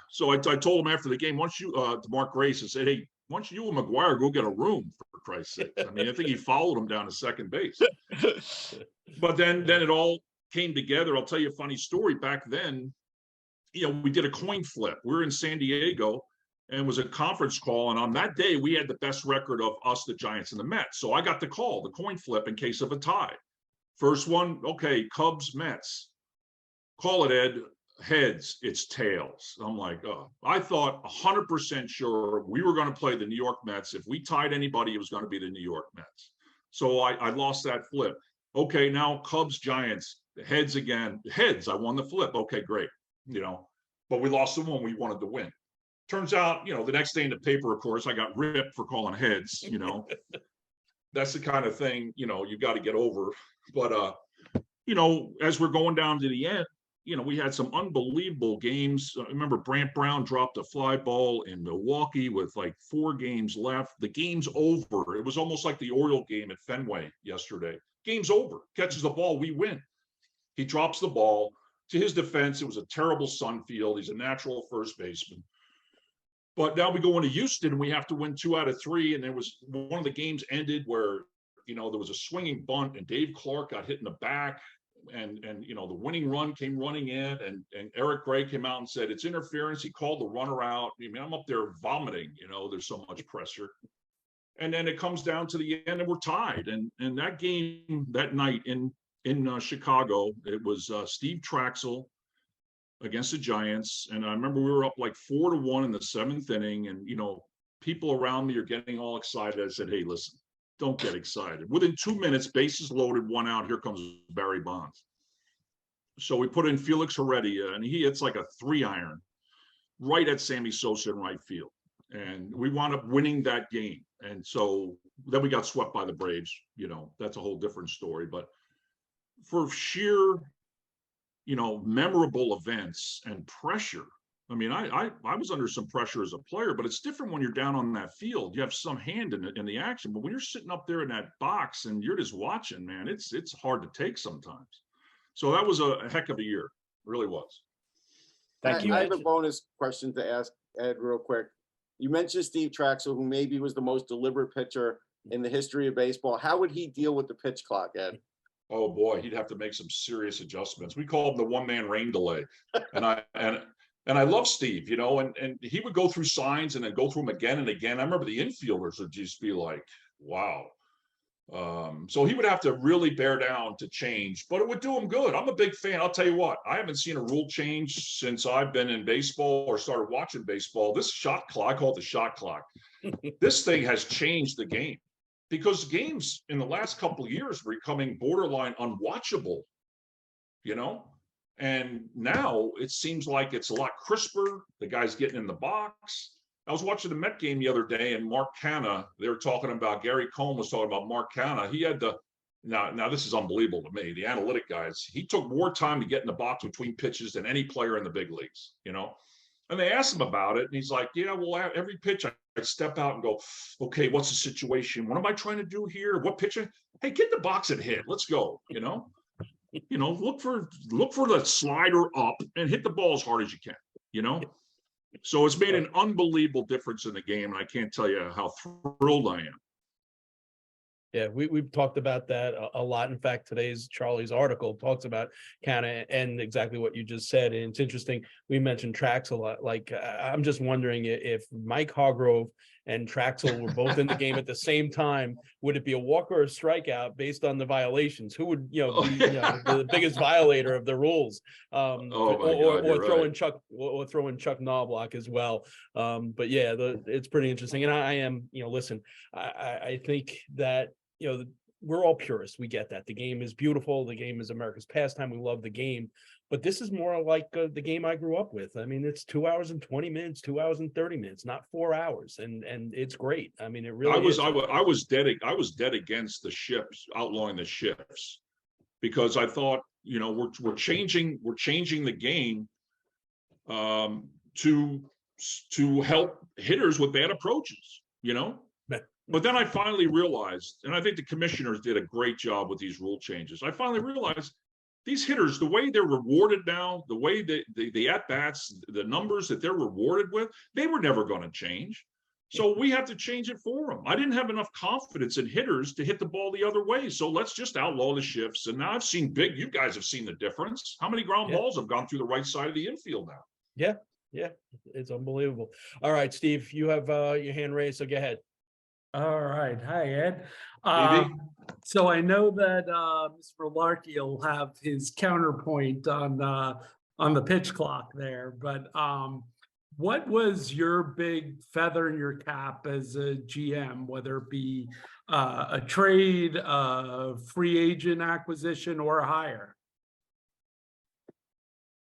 B: So I told him after the game, once you, to Mark Grace, I said, hey, why don't you and McGuire go get a room, for Christ's sake? I mean, I think he followed him down to second base. But then it all came together. I'll tell you a funny story. Back then, you know, we did a coin flip. We were in San Diego, and it was a conference call. And on that day, we had the best record of us, the Giants, and the Mets. So I got the call, the coin flip, in case of a tie. First one, okay, Cubs, Mets. Call it, Ed. Heads, it's tails. I'm like, oh, I thought 100% sure we were going to play the New York Mets. If we tied anybody, it was going to be the New York Mets. So I lost that flip. Okay, now Cubs, Giants, heads again. Heads, I won the flip. Okay, great. You know, but we lost the one we wanted to win. Turns out, you know, the next day in the paper, of course, I got ripped for calling heads, you know. That's the kind of thing, you know, you got to get over. But, you know, as we're going down to the end, you know, we had some unbelievable games. I remember Brant Brown dropped a fly ball in Milwaukee with like 4 games left. The game's over. It was almost like the Oriole game at Fenway yesterday. Game's over. Catches the ball, we win. He drops the ball. To his defense, it was a terrible sun field. He's a natural first baseman. But now we go into Houston, and we have to win 2 out of 3. And there was one of the games ended where, you know, there was a swinging bunt, and Dave Clark got hit in the back. And you know, the winning run came running in, and Eric Gray came out and said it's interference. He called the runner out. I mean, I'm up there vomiting, you know, there's so much pressure. And then it comes down to the end, and we're tied. And that game that night in Chicago, it was Steve Traxel against the Giants. And I remember we were up like 4-1 in the 7th inning, and you know, people around me are getting all excited. I said, hey, listen, don't get excited. Within 2 minutes, bases loaded, 1 out. Here comes Barry Bonds. So we put in Felix Heredia, and he hits like a 3-iron right at Sammy Sosa in right field. And we wound up winning that game. And so then we got swept by the Braves. You know, that's a whole different story. But for sheer, you know, memorable events and pressure, I mean, I was under some pressure as a player, but it's different when you're down on that field. You have some hand in the action, but when you're sitting up there in that box and you're just watching, man, it's hard to take sometimes. So that was a heck of a year, it really was.
G: Thank you.
C: I have a bonus question to ask Ed real quick. You mentioned Steve Traxel, who maybe was the most deliberate pitcher in the history of baseball. How would he deal with the pitch clock, Ed?
B: Oh boy, he'd have to make some serious adjustments. We called him the one-man rain delay, and I love Steve, you know, and he would go through signs and then go through them again and again. I remember the infielders would just be like, wow. So he would have to really bear down to change, but it would do him good. I'm a big fan. I'll tell you what, I haven't seen a rule change since I've been in baseball or started watching baseball. This shot clock, I call it the shot clock. This thing has changed the game, because games in the last couple of years were becoming borderline unwatchable, you know? And now it seems like it's a lot crisper. The guy's getting in the box. I was watching the Met game the other day, and Mark Canha, they were talking about, Gary Cohen was talking about Mark Canha. He had to, now this is unbelievable to me, the analytic guys, he took more time to get in the box between pitches than any player in the big leagues, you know? And they asked him about it, and he's like, yeah, well, every pitch I step out and go, okay, what's the situation? What am I trying to do here? What pitch? Hey, get in the box and hit. Let's go, you know? You know, look for the slider up and hit the ball as hard as you can, you know? So it's made an unbelievable difference in the game, and I can't tell you how thrilled I am.
A: Yeah, we've talked about that a lot. In fact, today's Charlie's article talks about Canha and exactly what you just said. And it's interesting, we mentioned Traxel a lot. Like, I'm just wondering if Mike Hargrove and Traxel were both in the game at the same time, would it be a walk or a strikeout based on the violations? Who would, you know, be, you know, the biggest violator of the rules? Or throw in Chuck Knobloch as well. But yeah, it's pretty interesting. And I am, you know, listen, I think that, you know, we're all purists. We get that. The game is beautiful. The game is America's pastime. We love the game. But this is more like the game I grew up with. I mean, it's 2 hours and 20 minutes, 2 hours and 30 minutes, not 4 hours. And it's great. I mean, it really is. I
B: was dead against the shifts, outlawing the shifts, because I thought, you know, we're changing the game. to help hitters with bad approaches, you know. But then I finally realized, and I think the commissioners did a great job with these rule changes. I finally realized these hitters, the way they're rewarded now, the way the at-bats, the numbers that they're rewarded with, they were never going to change. So we have to change it for them. I didn't have enough confidence in hitters to hit the ball the other way. So let's just outlaw the shifts. And now I've seen you guys have seen the difference. How many ground balls have gone through the right side of the infield now?
A: Yeah, it's unbelievable. All right, Steve, you have your hand raised, so go ahead.
D: All right. Hi, Ed.
B: Maybe.
D: So I know that Mr. Larkey will have his counterpoint on the pitch clock there, but what was your big feather in your cap as a GM, whether it be a trade, a free agent acquisition, or a hire?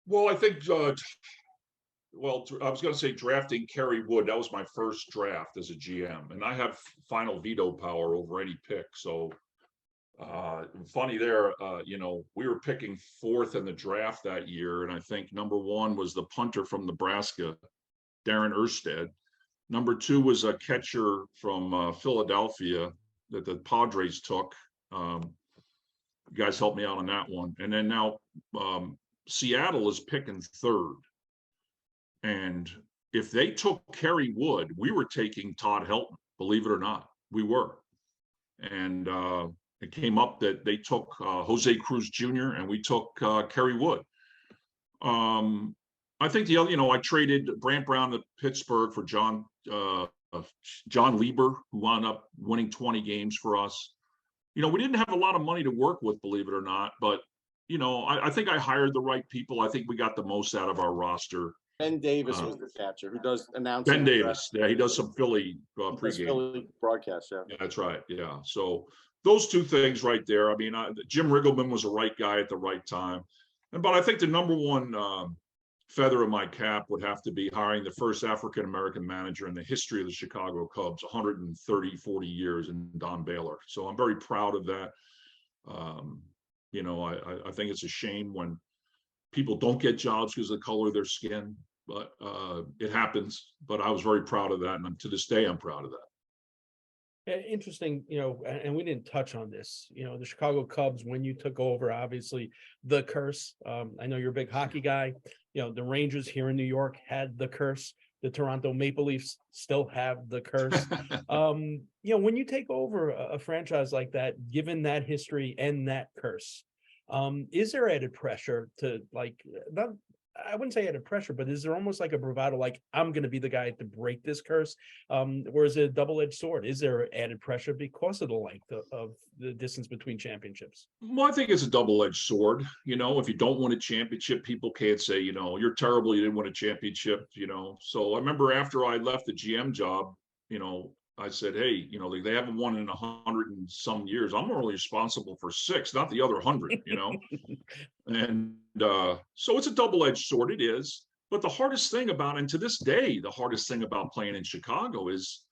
B: Well, I think well, I was going to say drafting Kerry Wood. That was my first draft as a GM, and I have final veto power over any pick. So funny there, you know, we were picking 4th in the draft that year, and I think number 1 was the punter from Nebraska, Darren Erstad. Number 2 was a catcher from Philadelphia that the Padres took. You guys helped me out on that one. And then now Seattle is picking 3rd. And if they took Kerry Wood, we were taking Todd Helton, believe it or not, we were. And it came up that they took Jose Cruz Jr. and we took Kerry Wood. I think the other, you know, I traded Brant Brown to Pittsburgh for John Lieber, who wound up winning 20 games for us. You know, we didn't have a lot of money to work with, believe it or not, but, you know, I think I hired the right people. I think we got the most out of our roster.
C: Ben Davis was the catcher who does announcing.
B: Ben Davis, yeah, he does some Philly pregame.
C: Philly broadcast, yeah.
B: Yeah, that's right, yeah. So those 2 things right there. I mean, Jim Riggleman was the right guy at the right time. But I think the number 1 feather in my cap would have to be hiring the first African-American manager in the history of the Chicago Cubs, 130, 40 years, in Don Baylor. So I'm very proud of that. You know, I think it's a shame when people don't get jobs because of the color of their skin, but it happens. But I was very proud of that, and to this day, I'm proud of that.
A: Interesting, you know, and we didn't touch on this. You know, the Chicago Cubs, when you took over, obviously the curse. I know you're a big hockey guy. You know, the Rangers here in New York had the curse. The Toronto Maple Leafs still have the curse. You know, when you take over a franchise like that, given that history and that curse, is there added pressure to, like, not, I wouldn't say added pressure, but is there almost like a bravado, like, I'm going to be the guy to break this curse? Or is it a double-edged sword? Is there added pressure because of the length of the distance between championships?
B: Well, I think it's a double-edged sword. You know, if you don't win a championship, people can't say, you know, you're terrible, you didn't win a championship, you know. So I remember after I left the GM job, you know, I said, hey, you know, they haven't won in 100 and some years. I'm only responsible for 6, not the other 100, you know. And so it's a double-edged sword. It is. But the hardest thing about, and to this day, the hardest thing about playing in Chicago is,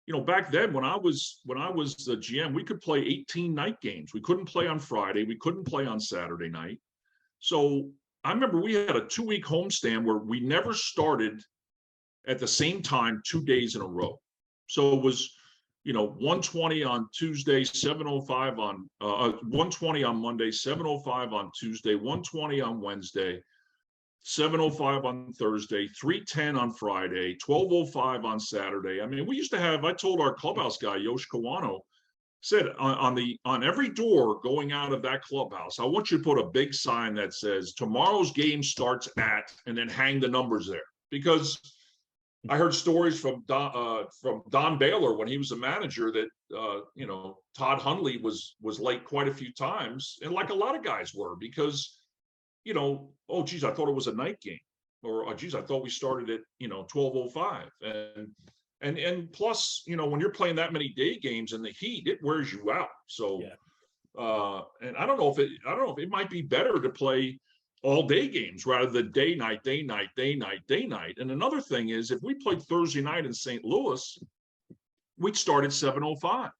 B: you know, back then when I was the GM, we could play 18 night games. We couldn't play on Friday. We couldn't play on Saturday night. So I remember we had a 2-week homestand where we never started at the same time 2 days in a row. So it was, you know, 1:20 on Tuesday, 7:05 on 1:20 on Monday, 7:05 on Tuesday, 1:20 on Wednesday, 7:05 on Thursday, 3:10 on Friday, 12:05 on Saturday. I mean, we used to have, I told our clubhouse guy, Yosh Kawano, said on every door going out of that clubhouse, I want you to put a big sign that says tomorrow's game starts at, and then hang the numbers there. Because I heard stories from Don Baylor when he was a manager that you know, Todd Hundley was late quite a few times, and like a lot of guys were, because, you know, oh geez, I thought it was a night game, or oh geez, I thought we started at, you know, 12:05, and plus, you know, when you're playing that many day games in the heat, it wears you out. So yeah. And I don't know if it might be better to play all day games rather than day night. And another thing is, if we played Thursday night in St. Louis, we'd start at 7:05,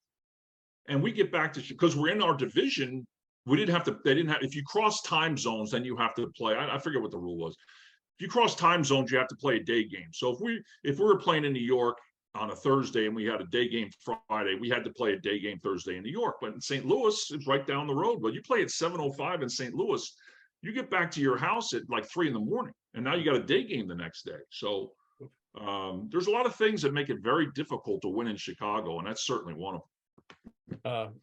B: and we get back to, because we're in our division, we didn't have to. They didn't have. If you cross time zones, then you have to play. I forget what the rule was. if you cross time zones, you have to play a day game. So if we were playing in New York on a Thursday and we had a day game Friday, we had to play a day game Thursday in New York. But in St. Louis, it's right down the road. But you play at 7:05 in St. Louis, you get back to your house at like 3 a.m, and now you got a day game the next day. So there's a lot of things that make it very difficult to win in Chicago, and that's certainly one of them.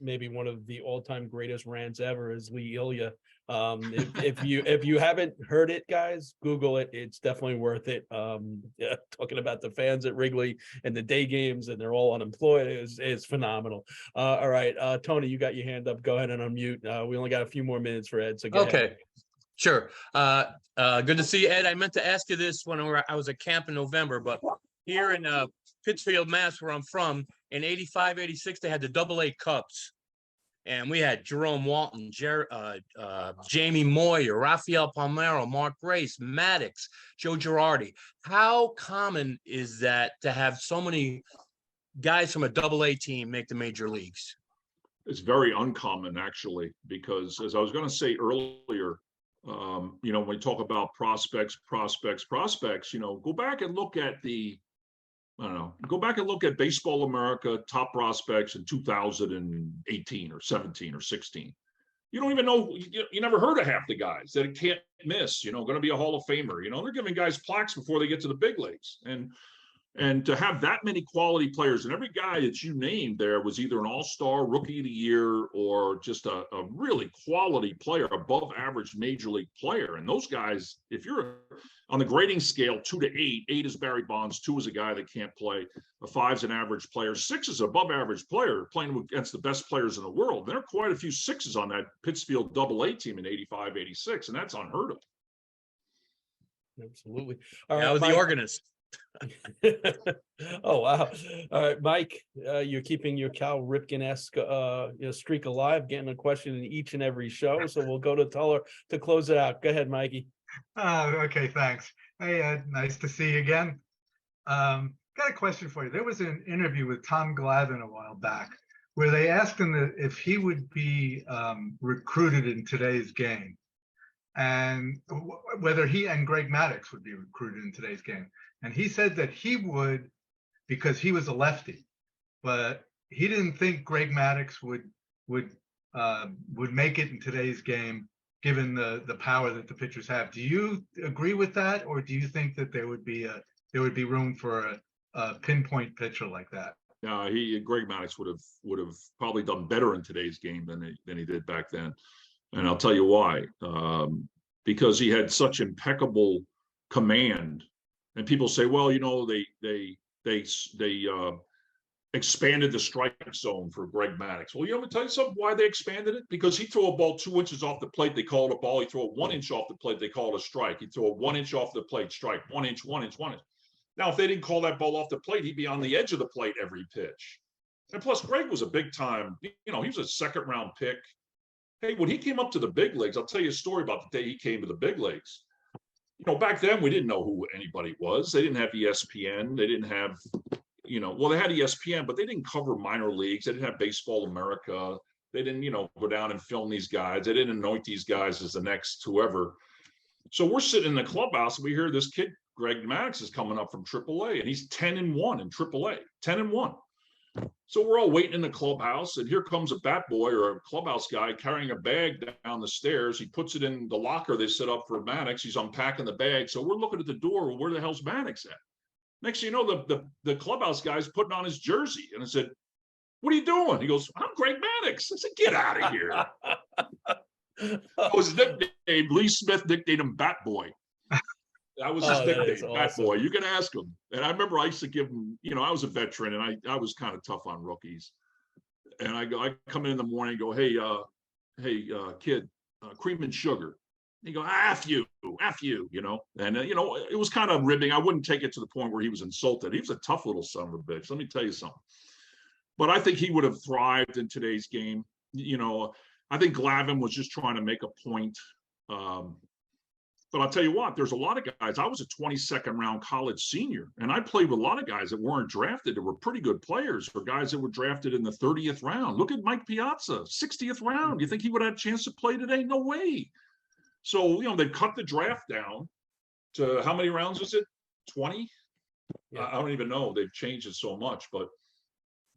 A: Maybe one of the all-time greatest rants ever is Lee Ilya. If you haven't heard it, guys, Google it. It's definitely worth it. Yeah, talking about the fans at Wrigley and the day games, and they're all unemployed is phenomenal. All right, Tony, you got your hand up. Go ahead and unmute. We only got a few more minutes for Ed, so go ahead.
H: Sure. Good to see you, Ed. I meant to ask you this when I was at camp in November, but here in Pittsfield, Mass, where I'm from, in 85, 86, they had the AA Cups. And we had Jerome Walton, Jamie Moyer, Rafael Palmeiro, Mark Grace, Maddox, Joe Girardi. How common is that to have so many guys from a AA team make the major leagues?
B: It's very uncommon, actually, because as I was going to say earlier, when we talk about prospects, go back and look at go back and look at Baseball America top prospects in 2018 or 17 or 16. You don't even know, you never heard of half the guys that it can't miss, going to be a Hall of Famer. They're giving guys plaques before they get to the big leagues. And to have that many quality players, and every guy that you named there was either an all-star, rookie of the year, or just a really quality player, above average major league player. And those guys, if you're on the grading scale, 2 to 8, 8 is Barry Bonds, 2 is a guy that can't play, a 5 is an average player, 6 is an above average player playing against the best players in the world. There are quite a few 6s on that Pittsfield AA team in 85, 86, and that's unheard of.
A: Absolutely.
H: All right, I was the organist.
A: Oh wow! All right, Mike, you're keeping your Cal Ripken-esque streak alive, getting a question in each and every show. So we'll go to Tuller to close it out. Go ahead, Mikey.
I: Okay, thanks. Hey, Ed, nice to see you again. Got a question for you. There was an interview with Tom Glavine a while back where they asked him if he would be recruited in today's game, and whether he and Greg Maddux would be recruited in today's game. And he said that he would, because he was a lefty, but he didn't think Greg Maddux would make it in today's game, given the power that the pitchers have. Do you agree with that, or do you think that there would be room for a pinpoint pitcher like that?
B: Greg Maddux would have probably done better in today's game than he did back then, and I'll tell you why. Because he had such impeccable command. And people say, well, they expanded the strike zone for Greg Maddux. Well, let me tell you something, why they expanded it? Because he throw a ball 2 inches off the plate, they call it a ball. He throw it 1 inch off the plate, they call it a strike. He throw it 1 inch off the plate, strike, 1 inch, 1 inch, 1 inch. Now, if they didn't call that ball off the plate, he'd be on the edge of the plate every pitch. And plus, Greg was a big time, he was a 2nd round pick. Hey, when he came up to the big leagues, I'll tell you a story about the day he came to the big leagues. Back then we didn't know who anybody was. They didn't have ESPN. They didn't have, well, they had ESPN, but they didn't cover minor leagues. They didn't have Baseball America. They didn't, go down and film these guys. They didn't anoint these guys as the next whoever. So we're sitting in the clubhouse and we hear this kid, Greg Maddux, is coming up from AAA, and he's 10-1 in AAA, 10-1. So we're all waiting in the clubhouse, and here comes a bat boy or a clubhouse guy carrying a bag down the stairs. He puts it in the locker they set up for Maddux. He's unpacking the bag. So we're looking at the door. Well, where the hell's Maddux at? Next thing you know, the clubhouse guy's putting on his jersey. And I said, what are you doing? He goes, I'm Greg Maddux. I said, get out of here. That was his nickname. Lee Smith nicknamed him Bat Boy. That was his nickname, Bat Boy. You can ask him. And I remember I used to give him, I was a veteran and I was kind of tough on rookies. And I come in the morning and go, hey, kid, cream and sugar. He go, F you, And, it was kind of ribbing. I wouldn't take it to the point where he was insulted. He was a tough little son of a bitch. Let me tell you something. But I think he would have thrived in today's game. I think Glavine was just trying to make a point. But I'll tell you what, there's a lot of guys. I was a 22nd round college senior, and I played with a lot of guys that weren't drafted that were pretty good players, or guys that were drafted in the 30th round. Look at Mike Piazza, 60th round. You think he would have a chance to play today? No way. So, they've cut the draft down to how many rounds was it? 20?
A: Yeah.
B: I don't even know. They've changed it so much, but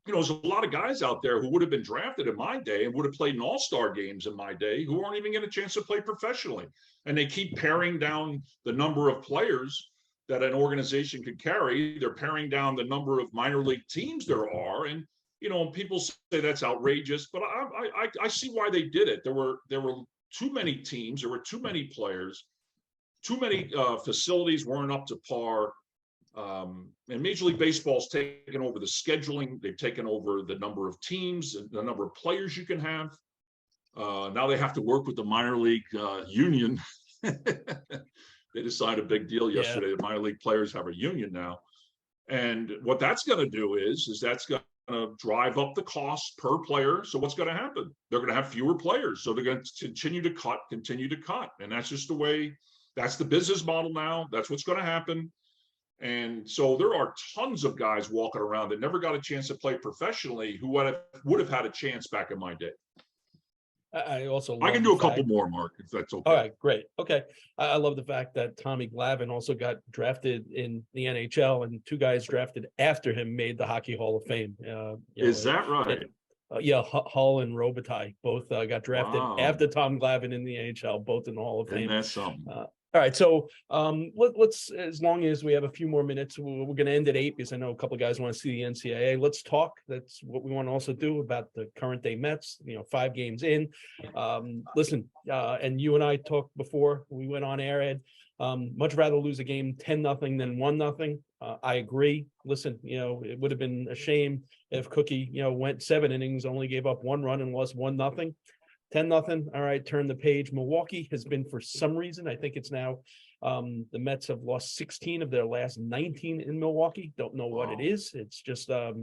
B: there's a lot of guys out there who would have been drafted in my day and would have played in all-star games in my day who aren't even getting a chance to play professionally. And they keep paring down the number of players that an organization could carry. They're paring down the number of minor league teams there are. And, people say that's outrageous, but I see why they did it. There were too many teams. There were too many players. Too many facilities weren't up to par. And Major League Baseball's taken over the scheduling. They've taken over the number of teams and the number of players you can have. Now they have to work with the minor league union. They decided a big deal yesterday. The minor league players have a union now. And what that's going to do is that's going to drive up the cost per player. So what's going to happen? They're going to have fewer players. So they're going to continue to cut. And that's just the way, that's the business model now. That's what's going to happen. And so there are tons of guys walking around that never got a chance to play professionally who would have had a chance back in my day.
A: I also
B: I can do a couple more, Mark, if that's okay.
A: All right, great. Okay. I love the fact that Tommy Glavine also got drafted in the NHL, and two guys drafted after him made the Hockey Hall of Fame.
B: Is that right?
A: Yeah, Hull and Robitaille both got drafted after Tom Glavine in the NHL, both in the Hall of Fame.
B: And that's something.
A: All right, so let's, as long as we have a few more minutes, we're going to end at 8 because I know a couple of guys want to see the NCAA. Let's talk. That's what we want to also do about the current day Mets. 5 games in. Listen, and you and I talked before we went on air, Ed. Much rather lose a game 10-0 than 1-0. I agree. Listen, it would have been a shame if Cookie, went 7 innings, only gave up 1 run and lost 1-0. 10-0. All right, turn the page. Milwaukee has been, for some reason, I think it's now, the Mets have lost 16 of their last 19 in Milwaukee. Don't know what it is. It's just a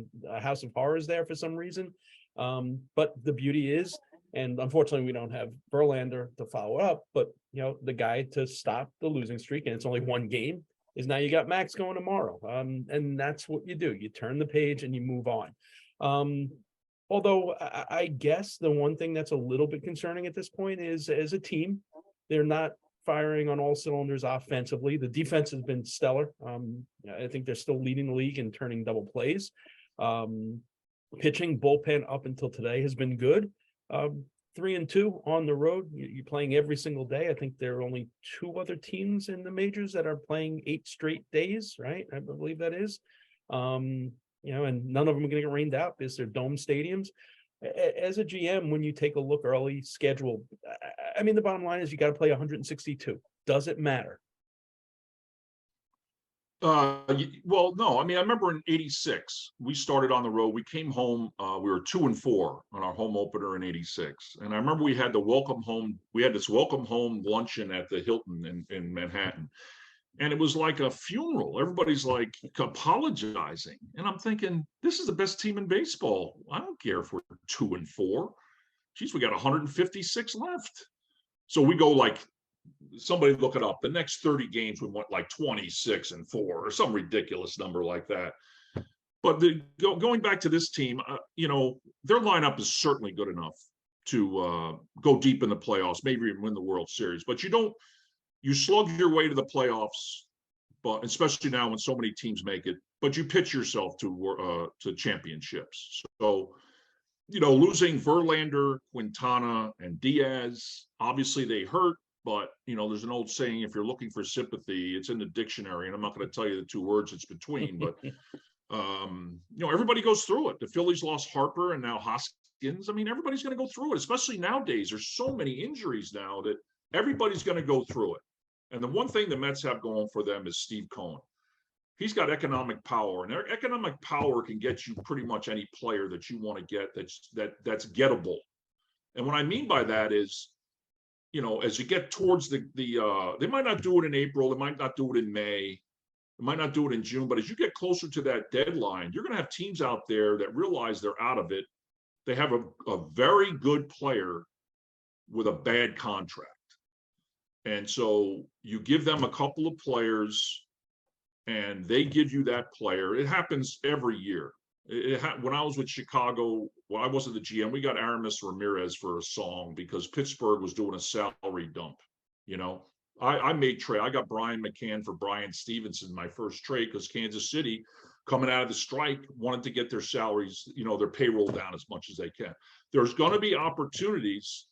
A: house of horrors there for some reason. But the beauty is, and unfortunately we don't have Verlander to follow up, but the guy to stop the losing streak, and it's only 1 game, is now you got Max going tomorrow. And that's what you do. You turn the page and you move on. Although I guess the one thing that's a little bit concerning at this point is, as a team, they're not firing on all cylinders offensively. The defense has been stellar. I think they're still leading the league in turning double plays. Pitching bullpen up until today has been good. 3-2 on the road. You're playing every single day. I think there are only 2 other teams in the majors that are playing 8 straight days, right? I believe that is. And none of them are going to get rained out because they're dome stadiums. As a GM, when you take a look early schedule, I mean, the bottom line is you got to play 162. Does it matter?
B: Well, no. I mean, I remember in '86, we started on the road. We came home. We were 2-4 on our home opener in '86, and I remember we had the welcome home. We had this welcome home luncheon at the Hilton in Manhattan. And it was like a funeral. Everybody's like apologizing. And I'm thinking, this is the best team in baseball. I don't care if we're 2-4. Geez, we got 156 left. So we go like, somebody look it up. The next 30 games, we went like 26-4 or some ridiculous number like that. But going back to this team, their lineup is certainly good enough to go deep in the playoffs, maybe even win the World Series. But you slug your way to the playoffs, but especially now when so many teams make it, but you pitch yourself to championships. So, losing Verlander, Quintana, and Diaz, obviously they hurt, but, there's an old saying, if you're looking for sympathy, it's in the dictionary, and I'm not going to tell you the 2 words it's between, but, everybody goes through it. The Phillies lost Harper and now Hoskins. I mean, everybody's going to go through it, especially nowadays. There's so many injuries now that everybody's going to go through it. And the one thing the Mets have going for them is Steve Cohen. He's got economic power, and economic power can get you pretty much any player that you want to get that's gettable. And what I mean by that is, as you get towards they might not do it in April, they might not do it in May, they might not do it in June, but as you get closer to that deadline, you're going to have teams out there that realize they're out of it. They have a very good player with a bad contract. And so you give them a couple of players and they give you that player. It happens every year. When I was with Chicago, I wasn't the GM. We got Aramis Ramirez for a song because Pittsburgh was doing a salary dump, I made trade. I got Brian McCann for Brian Stevenson, my first trade, because Kansas City, coming out of the strike, wanted to get their salaries, their payroll down as much as they can. There's going to be opportunities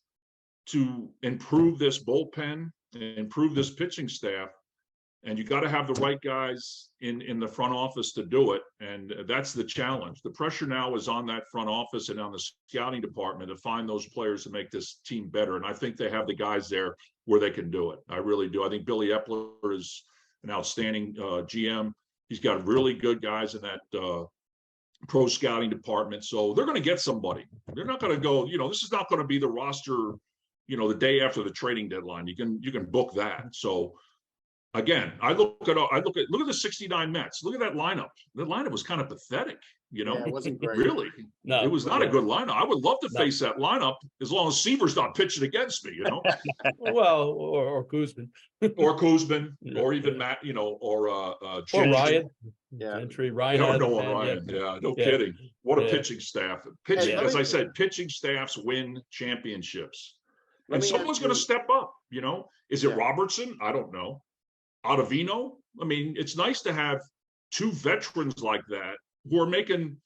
B: to improve this bullpen and improve this pitching staff. And you got to have the right guys in the front office to do it. And that's the challenge. The pressure now is on that front office and on the scouting department to find those players to make this team better. And I think they have the guys there where they can do it. I really do. I think Billy Epler is an outstanding GM. He's got really good guys in that pro scouting department. So they're going to get somebody. They're not going to go, this is not going to be the roster, the day after the trading deadline. You can book that. So again, look at the 69 Mets. Look at that lineup. The lineup was kind of pathetic,
C: Yeah, it wasn't great.
B: Really.
A: No,
B: It was not a good lineup. I would love to face that lineup as long as Seaver's not pitching against me,
A: Well, or Kuzman.
B: or Kuzman,
A: Yeah.
B: or even Matt, or
A: Or
B: Chin-
A: Ryan.
C: Yeah.
A: Entry Ryan.
B: No,
A: has
B: no,
A: a
B: on
A: man,
B: Ryan.
A: yeah.
B: Yeah, no
A: Yeah.
B: kidding. What a
A: Yeah.
B: pitching staff. Pitching,
C: Hey, let
B: as
C: me-
B: I said, pitching staffs win championships.
C: Let
B: And
C: me
B: someone's
C: ask
B: going to
C: you-
B: step up, Is it
C: Yeah.
B: Robertson? I don't know. Ottavino? I mean, it's nice to have two veterans like that who are making,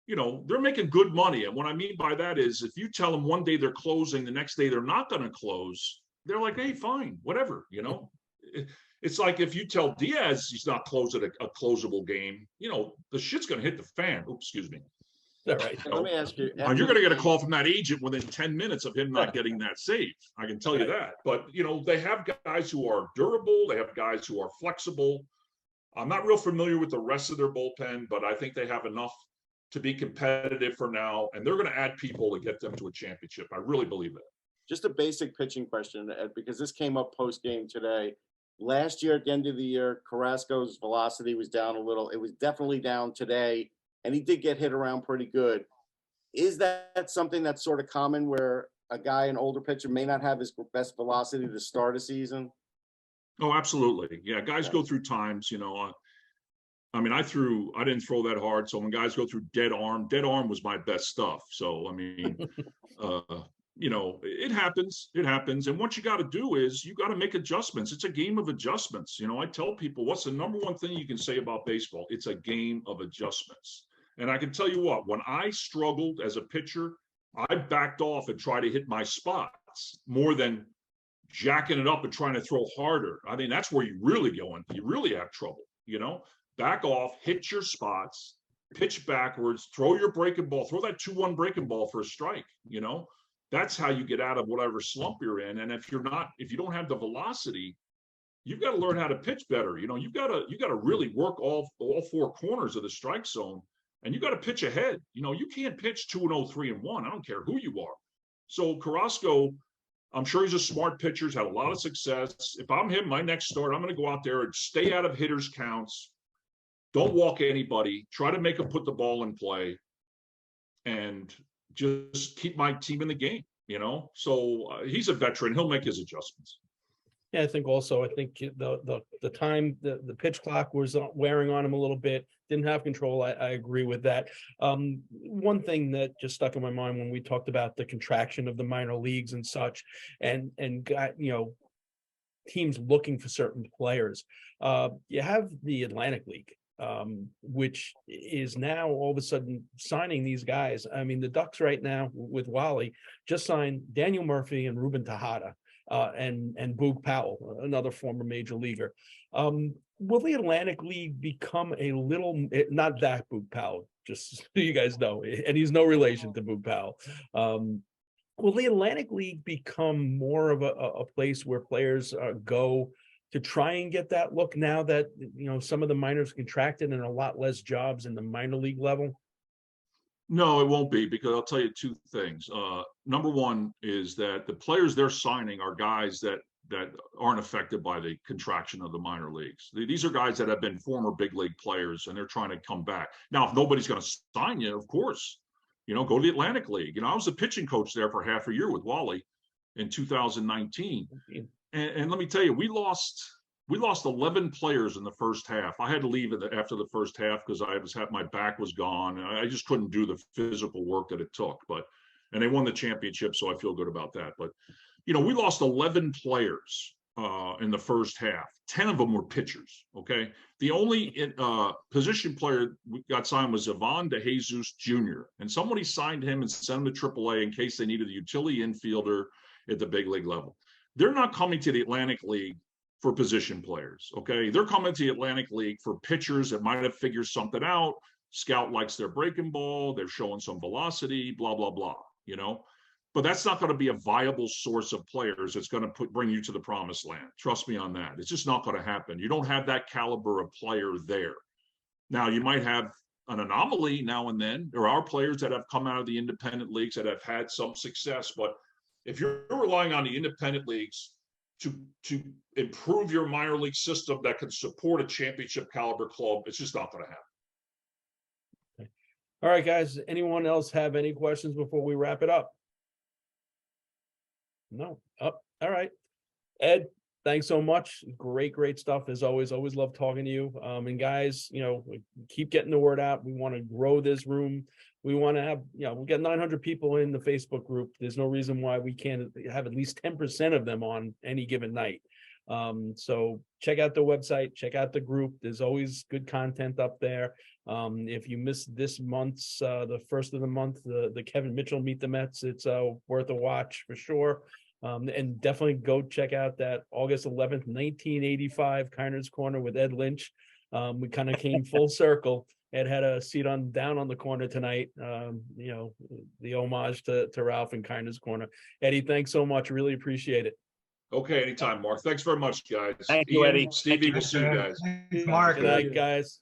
B: they're making good money. And what I mean by that is if you tell them one day they're closing, the next day they're not going to close, they're like, hey, fine, whatever, It's like if you tell Diaz he's not closing a closable game, the shit's going to hit the fan. Oops, excuse me.
A: All right.
C: Hey, let me ask you.
B: And you're going to get a call from that agent within 10 minutes of him not getting that save. I can tell you that. But, they have guys who are durable. They have guys who are flexible. I'm not real familiar with the rest of their bullpen, but I think they have enough to be competitive for now. And they're going to add people to get them to a championship. I really believe that.
C: Just a basic pitching question, Ed, because this came up post-game today. Last year, at the end of the year, Carrasco's velocity was down a little. It was definitely down today, and he did get hit around pretty good. Is that something that's sort of common where a guy, an older pitcher, may not have his best velocity to start a season?
B: Oh, absolutely. Yeah, guys go through times, I didn't throw that hard. So when guys go through dead arm was my best stuff. So, it happens. And what you got to do is you got to make adjustments. It's a game of adjustments. I tell people, what's the number one thing you can say about baseball? It's a game of adjustments. And I can tell you what, when I struggled as a pitcher, I backed off and tried to hit my spots more than jacking it up and trying to throw harder. I mean, that's where you really you really have trouble, back off, hit your spots, pitch backwards, throw your breaking ball, throw that 2-1 breaking ball for a strike, that's how you get out of whatever slump you're in. And if you don't have the velocity, you've got to learn how to pitch better. You've got to really work all four corners of the strike zone, and you got to pitch ahead. You can't pitch 2-0, 3-1. I don't care who you are. So Carrasco, I'm sure he's a smart pitcher. He's had a lot of success. If I'm him, my next start, I'm going to go out there and stay out of hitters' counts. Don't walk anybody. Try to make them put the ball in play, and just keep my team in the game. So he's a veteran. He'll make his adjustments.
A: Yeah, I think the time the pitch clock was wearing on him a little bit. Didn't have control. I agree with that. One thing that just stuck in my mind when we talked about the contraction of the minor leagues and such, and got teams looking for certain players. You have the Atlantic League, which is now all of a sudden signing these guys. I mean, the Ducks right now with Wally just signed Daniel Murphy and Ruben Tejada. And Boog Powell, another former major leaguer. Will the Atlantic League become a little, not that Boog Powell, just so you guys know, and he's no relation to Boog Powell. Will the Atlantic League become more of a place where players go to try and get that look now that, some of the minors contracted and a lot less jobs in the minor league level?
B: No, it won't be, because I'll tell you two things. Number one is that the players they're signing are guys that aren't affected by the contraction of the minor leagues. These are guys that have been former big league players, and they're trying to come back. Now, if nobody's going to sign you, of course, go to the Atlantic League. I was a pitching coach there for half a year with Wally in 2019. And let me tell you, we lost 11 players in the first half. I had to leave after the first half because my back was gone. And I just couldn't do the physical work that it took. And they won the championship, so I feel good about that. But, we lost 11 players in the first half. 10 of them were pitchers. Okay. The only position player we got signed was Ivan DeJesus Jr. And somebody signed him and sent him to AAA in case they needed a utility infielder at the big league level. They're not coming to the Atlantic League for position players. Okay. They're coming to the Atlantic League for pitchers that might have figured something out. Scout likes their breaking ball. They're showing some velocity, blah, blah, blah, you know. But that's not going to be a viable source of players that's going to bring you to the promised land. Trust me on that. It's just not going to happen. You don't have that caliber of player there. Now, you might have an anomaly now and then. There are players that have come out of the independent leagues that have had some success. But if you're relying on the independent leagues to improve your minor league system that can support a championship caliber club, it's just not going to happen.
A: All right, guys. Anyone else have any questions before we wrap it up? No. All right. Ed, thanks so much. Great stuff as always. Always love talking to you. And guys, you know, keep getting the word out. We want to grow this room. We want to have, you know, we got 900 people in the Facebook group. There's no reason why we can't have at least 10% of them on any given night. So check out the website, check out the group. There's always good content up there. If you missed this month's, the first of the month, the Kevin Mitchell Meet the Mets, it's worth a watch for sure. And definitely go check out that August 11th, 1985 KINER'S Korner with Ed Lynch. We kind of came full circle. Ed had a seat on Down on the Korner tonight. You know, the homage to Ralph and KINER'S Korner. Eddie, thanks so much. Really appreciate it.
B: Okay, anytime, Mark. Thanks very much, guys.
G: Thank you, Eddie.
B: Stevie, we'll see you guys.
I: Thanks, Mark.
A: Good night, guys.